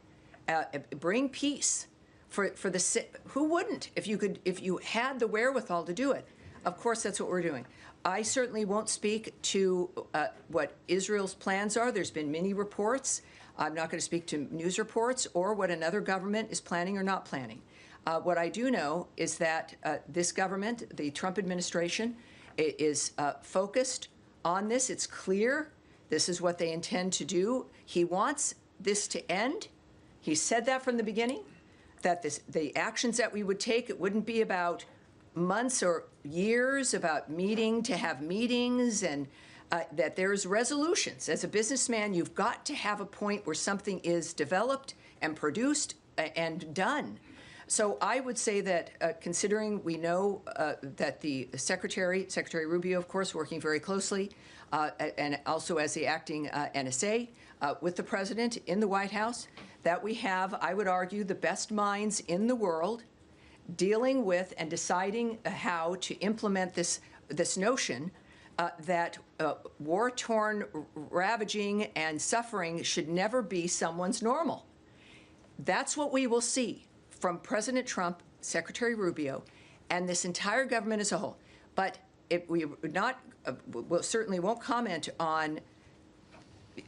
bring peace for the who wouldn't if you had the wherewithal to do it. Of course, that's what we're doing. I certainly won't speak to what Israel's plans are. There's been many reports. I'm not going to speak to news reports or what another government is planning or not planning. What I do know is that this government, the Trump administration, is focused on this. It's clear this is what they intend to do. He wants this to end. He said that from the beginning, that the actions that we would take, it wouldn't be about months or years, about meeting to have meetings, and that there's resolutions. As a businessman, you've got to have a point where something is developed and produced and done. So I would say that considering we know that the Secretary Rubio, of course, working very closely, and also as the acting NSA, with the president in the White House, that we have, I would argue, the best minds in the world dealing with and deciding how to implement this notion that war-torn ravaging and suffering should never be someone's normal. That's what we will see from President Trump, Secretary Rubio, and this entire government as a whole. But we certainly won't comment on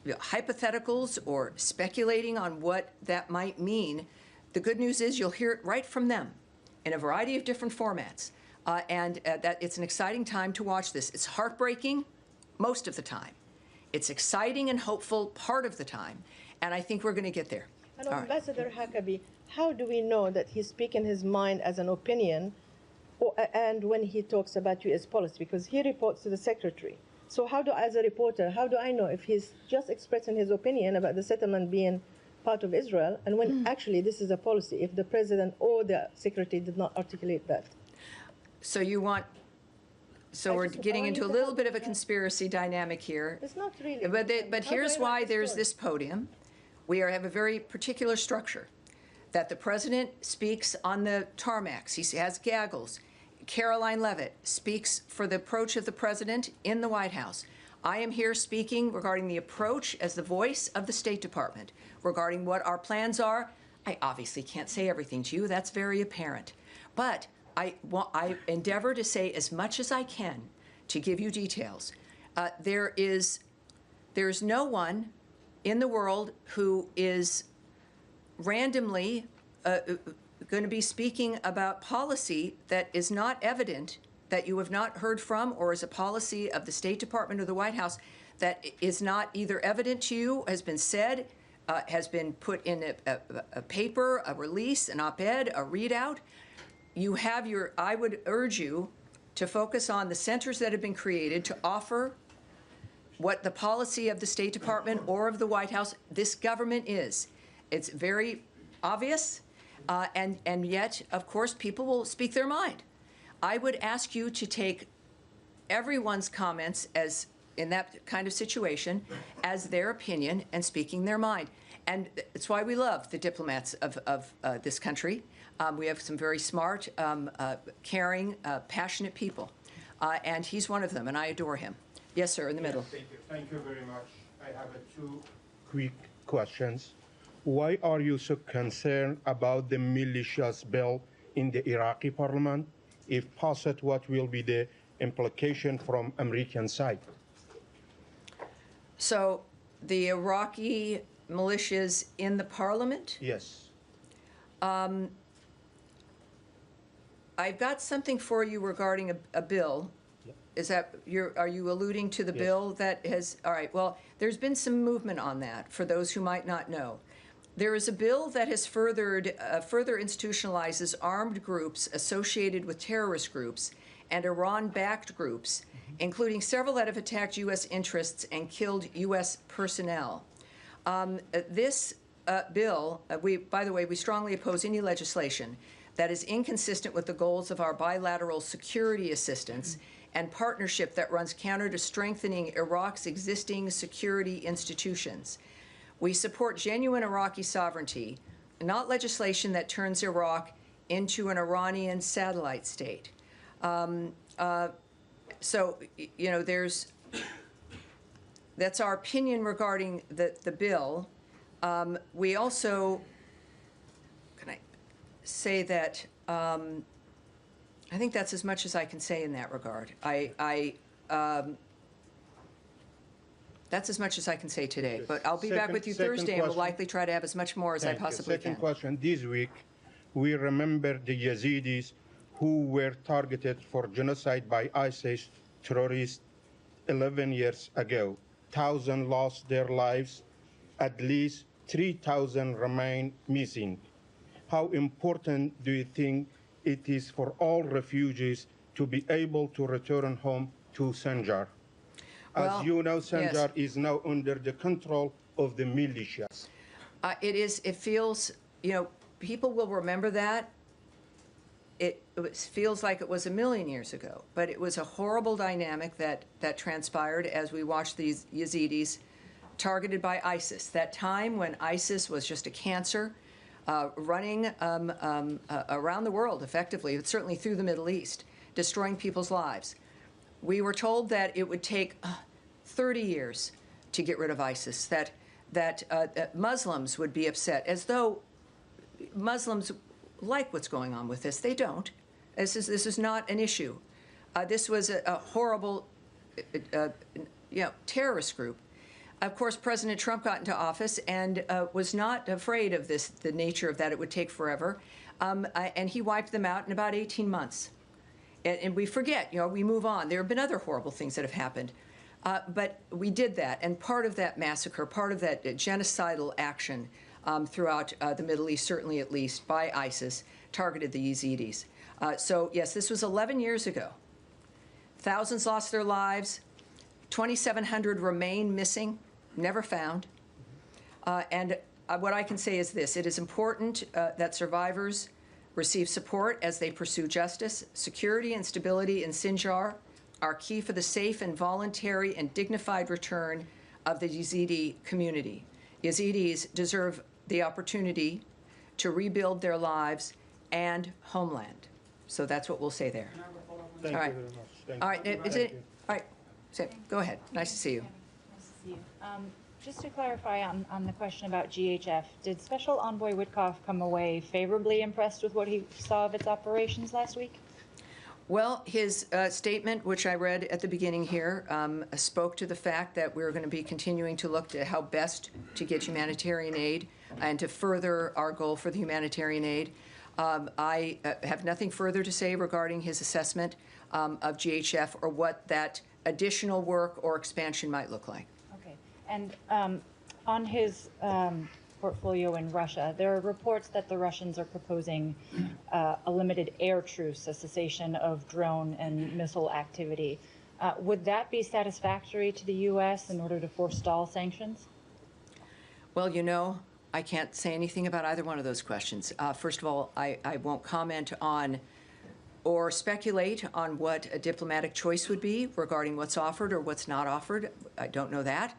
hypotheticals or speculating on what that might mean. The good news is you'll hear it right from them in a variety of different formats. And that it's an exciting time to watch this. It's heartbreaking most of the time. It's exciting and hopeful part of the time. And I think we're going to get there. And Ambassador Huckabee, how do we know that he's speaking his mind as an opinion and when he talks about U.S. policy? Because he reports to the secretary. So as a reporter, how do I know if he's just expressing his opinion about the settlement being part of Israel, and when actually this is a policy, if the president or the secretary did not articulate that? So we're getting into a little bit of a conspiracy dynamic here. It's not really. But here's why there's this podium. We have a very particular structure, that the president speaks on the tarmacs. He has gaggles. Caroline Leavitt speaks for the approach of the president in the White House. I am here speaking regarding the approach as the voice of the State Department, regarding what our plans are. I obviously can't say everything to you. That's very apparent. But I endeavor to say as much as I can to give you details. There's no one in the world who is randomly going to be speaking about policy that is not evident, that you have not heard from, or is a policy of the State Department or the White House that is not either evident to you, has been said, has been put in a paper, a release, an op-ed, a readout. I would urge you to focus on the centers that have been created to offer what the policy of the State Department or of the White House, this government is. It's very obvious, and yet, of course, people will speak their mind. I would ask you to take everyone's comments as in that kind of situation as their opinion and speaking their mind. And it's why we love the diplomats of this country. We have some very smart, caring, passionate people. And he's one of them, and I adore him. Yes, sir, in the middle. Thank you. Thank you very much. I have two quick questions. Why are you so concerned about the militias bill in the Iraqi parliament? If passed, what will be the implication from American side? So the Iraqi militias in the parliament? Yes. I've got something for you regarding a bill. Is that, are you alluding to the Yes. bill that has, all right, well, there's been some movement on that, for those who might not know. There is a bill that has further institutionalizes armed groups associated with terrorist groups and Iran-backed groups, including several that have attacked U.S. interests and killed U.S. personnel. This bill, by the way, we strongly oppose any legislation that is inconsistent with the goals of our bilateral security assistance and partnership that runs counter to strengthening Iraq's existing security institutions. We support genuine Iraqi sovereignty, not legislation that turns Iraq into an Iranian satellite state. So, you know, that's our opinion regarding the bill. We also, can I say that, I think that's as much as I can say in that regard. That's as much as I can say today, but I'll be back with you Thursday and will likely try to have as much more as I possibly can. Second question, this week, we remember the Yazidis who were targeted for genocide by ISIS terrorists 11 years ago. 1,000 lost their lives, at least 3,000 remain missing. How important do you think it is for all refugees to be able to return home to Sinjar? Well, as you know, Sinjar yes. is now under the control of the militias. It feels, you know, people will remember that. It feels like it was a million years ago, but it was a horrible dynamic that transpired as we watched these Yazidis targeted by ISIS. That time when ISIS was just a cancer running around the world effectively, but certainly through the Middle East, destroying people's lives. We were told that it would take 30 years to get rid of ISIS, that Muslims would be upset, as though Muslims like what's going on with this. They don't. This is not an issue. This was a horrible terrorist group. Of course, President Trump got into office and was not afraid of this, the nature of that it would take forever, and he wiped them out in about 18 months. And we forget, you know, we move on. There have been other horrible things that have happened. But we did that, and part of that massacre, part of that genocidal action throughout the Middle East, certainly at least, by ISIS, targeted the Yazidis. So, yes, this was 11 years ago. Thousands lost their lives. 2,700 remain missing, never found. And what I can say is this. It is important that survivors receive support as they pursue justice. Security and stability in Sinjar are key for the safe and voluntary and dignified return of the Yazidi community. Yazidis deserve the opportunity to rebuild their lives and homeland. So that's what we'll say there. Thank All right. you very much. Thank All right. you. Is it? All right. So, go ahead. Nice to see you. Nice to see you. Just to clarify on the question about GHF, did Special Envoy Witkoff come away favorably impressed with what he saw of its operations last week? Well, his statement, which I read at the beginning here, spoke to the fact that we're going to be continuing to look to how best to get humanitarian aid and to further our goal for the humanitarian aid. I have nothing further to say regarding his assessment of GHF or what that additional work or expansion might look like. Okay. And on his portfolio in Russia, there are reports that the Russians are proposing a limited air truce, a cessation of drone and missile activity. Would that be satisfactory to the U.S. in order to forestall sanctions? Well, you know, I can't say anything about either one of those questions. First of all, I won't comment on or speculate on what a diplomatic choice would be regarding what's offered or what's not offered. I don't know that.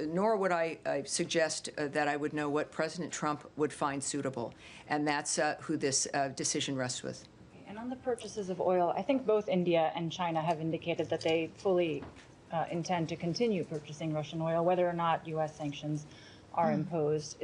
Nor would I suggest that I would know what President Trump would find suitable. And that's who this decision rests with. And on the purchases of oil, I think both India and China have indicated that they fully intend to continue purchasing Russian oil, whether or not U.S. sanctions are imposed.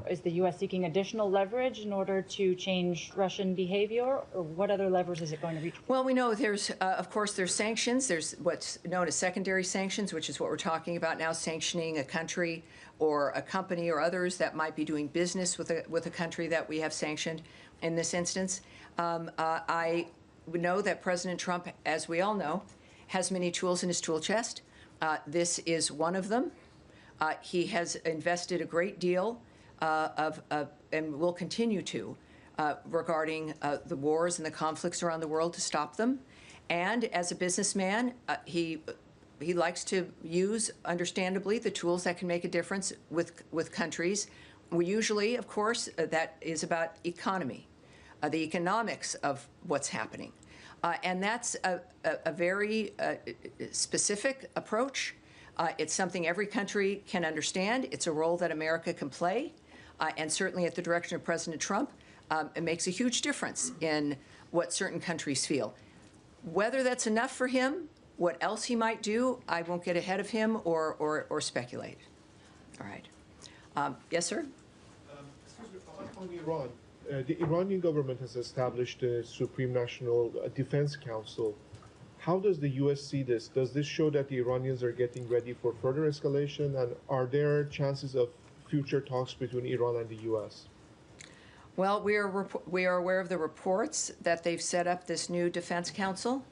Is the U.S. seeking additional leverage in order to change Russian behavior, or what other levers is it going to reach? Well, we know there's, of course, there's sanctions. There's what's known as secondary sanctions, which is what we're talking about now, sanctioning a country or a company or others that might be doing business with a country that we have sanctioned in this instance. I know that President Trump, as we all know, has many tools in his tool chest. This is one of them. He has invested a great deal and will continue to, regarding the wars and the conflicts around the world to stop them. And as a businessman, he likes to use, understandably, the tools that can make a difference with countries. We usually, of course, that is about economy, the economics of what's happening. And that's a very specific approach. It's something every country can understand. It's a role that America can play. And certainly at the direction of President Trump, it makes a huge difference in what certain countries feel. Whether that's enough for him, what else he might do, I won't get ahead of him or speculate. All right. Yes, sir? Excuse me, on Iran, the Iranian government has established a Supreme National Defense Council. How does the U.S. see this? Does this show that the Iranians are getting ready for further escalation? And are there chances of future talks between Iran and the U.S.? Well, we are aware of the reports that they've set up this new defense council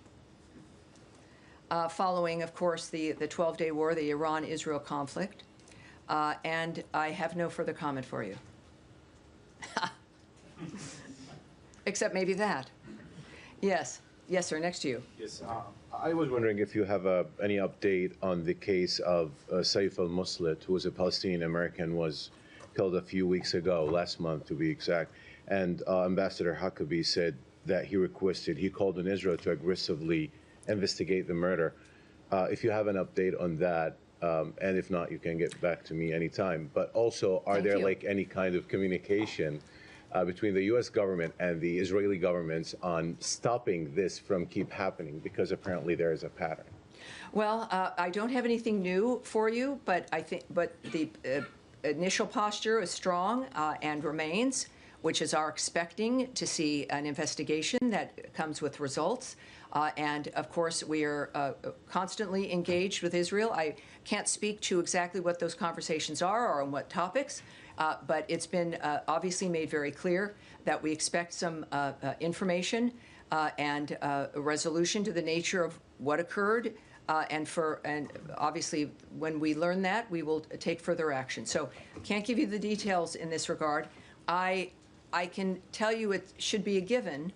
following, of course, the 12-day war, the Iran-Israel conflict. And I have no further comment for you. Except maybe that. Yes. Yes, sir. Next to you. Yes. I was wondering if you have any update on the case of Saif al-Muslit, who was a Palestinian American, was killed a few weeks ago, last month to be exact. And Ambassador Huckabee said that he called on Israel to aggressively investigate the murder. If you have an update on that, and if not, you can get back to me anytime. But also, are there like any kind of communication between the U.S. government and the Israeli governments on stopping this from keep happening? Because apparently there is a pattern. Well, I don't have anything new for you, but the initial posture is strong and remains, which is our expecting to see an investigation that comes with results. And of course, we are constantly engaged with Israel. I can't speak to exactly what those conversations are or on what topics, but it's been obviously made very clear that we expect some information and a resolution to the nature of what occurred. And obviously, when we learn that, we will take further action. So I can't give you the details in this regard. I can tell you it should be a given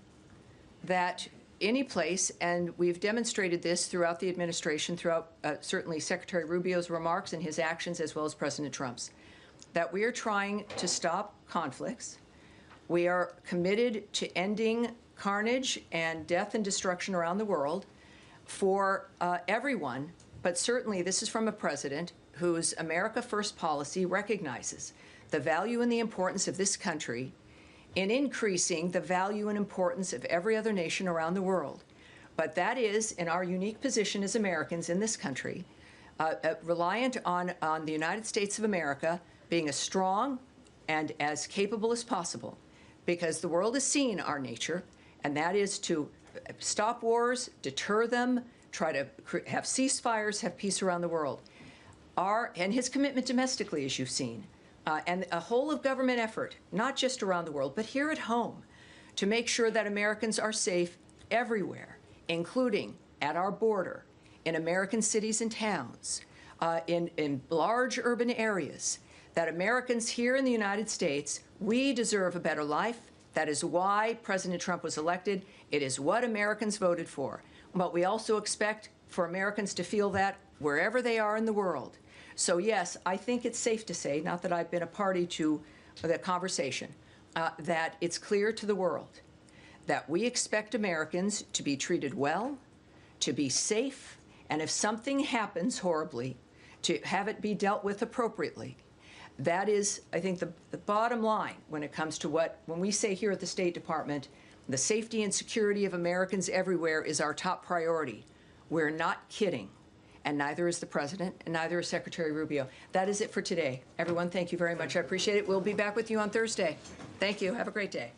that any place, and we've demonstrated this throughout the administration, throughout certainly Secretary Rubio's remarks and his actions, as well as President Trump's, that we are trying to stop conflicts. We are committed to ending carnage and death and destruction around the world for everyone, but certainly this is from a president whose America First policy recognizes the value and the importance of this country in increasing the value and importance of every other nation around the world. But that is, in our unique position as Americans in this country, reliant on the United States of America being as strong and as capable as possible, because the world has seen our nature, and that is to stop wars, deter them, try to have ceasefires, have peace around the world. And his commitment domestically, as you've seen, and a whole of government effort, not just around the world, but here at home, to make sure that Americans are safe everywhere, including at our border, in American cities and towns, in large urban areas, that Americans here in the United States, we deserve a better life. That is why President Trump was elected. It is what Americans voted for. But we also expect for Americans to feel that wherever they are in the world. So yes, I think it's safe to say, not that I've been a party to the conversation, that it's clear to the world that we expect Americans to be treated well, to be safe, and if something happens horribly, to have it be dealt with appropriately. That is, I think, the bottom line when it comes to when we say here at the State Department, the safety and security of Americans everywhere is our top priority. We're not kidding. and neither is the president, and neither is Secretary Rubio. That is it for today. Everyone, thank you very much. I appreciate it. We'll be back with you on Thursday. Thank you. Have a great day.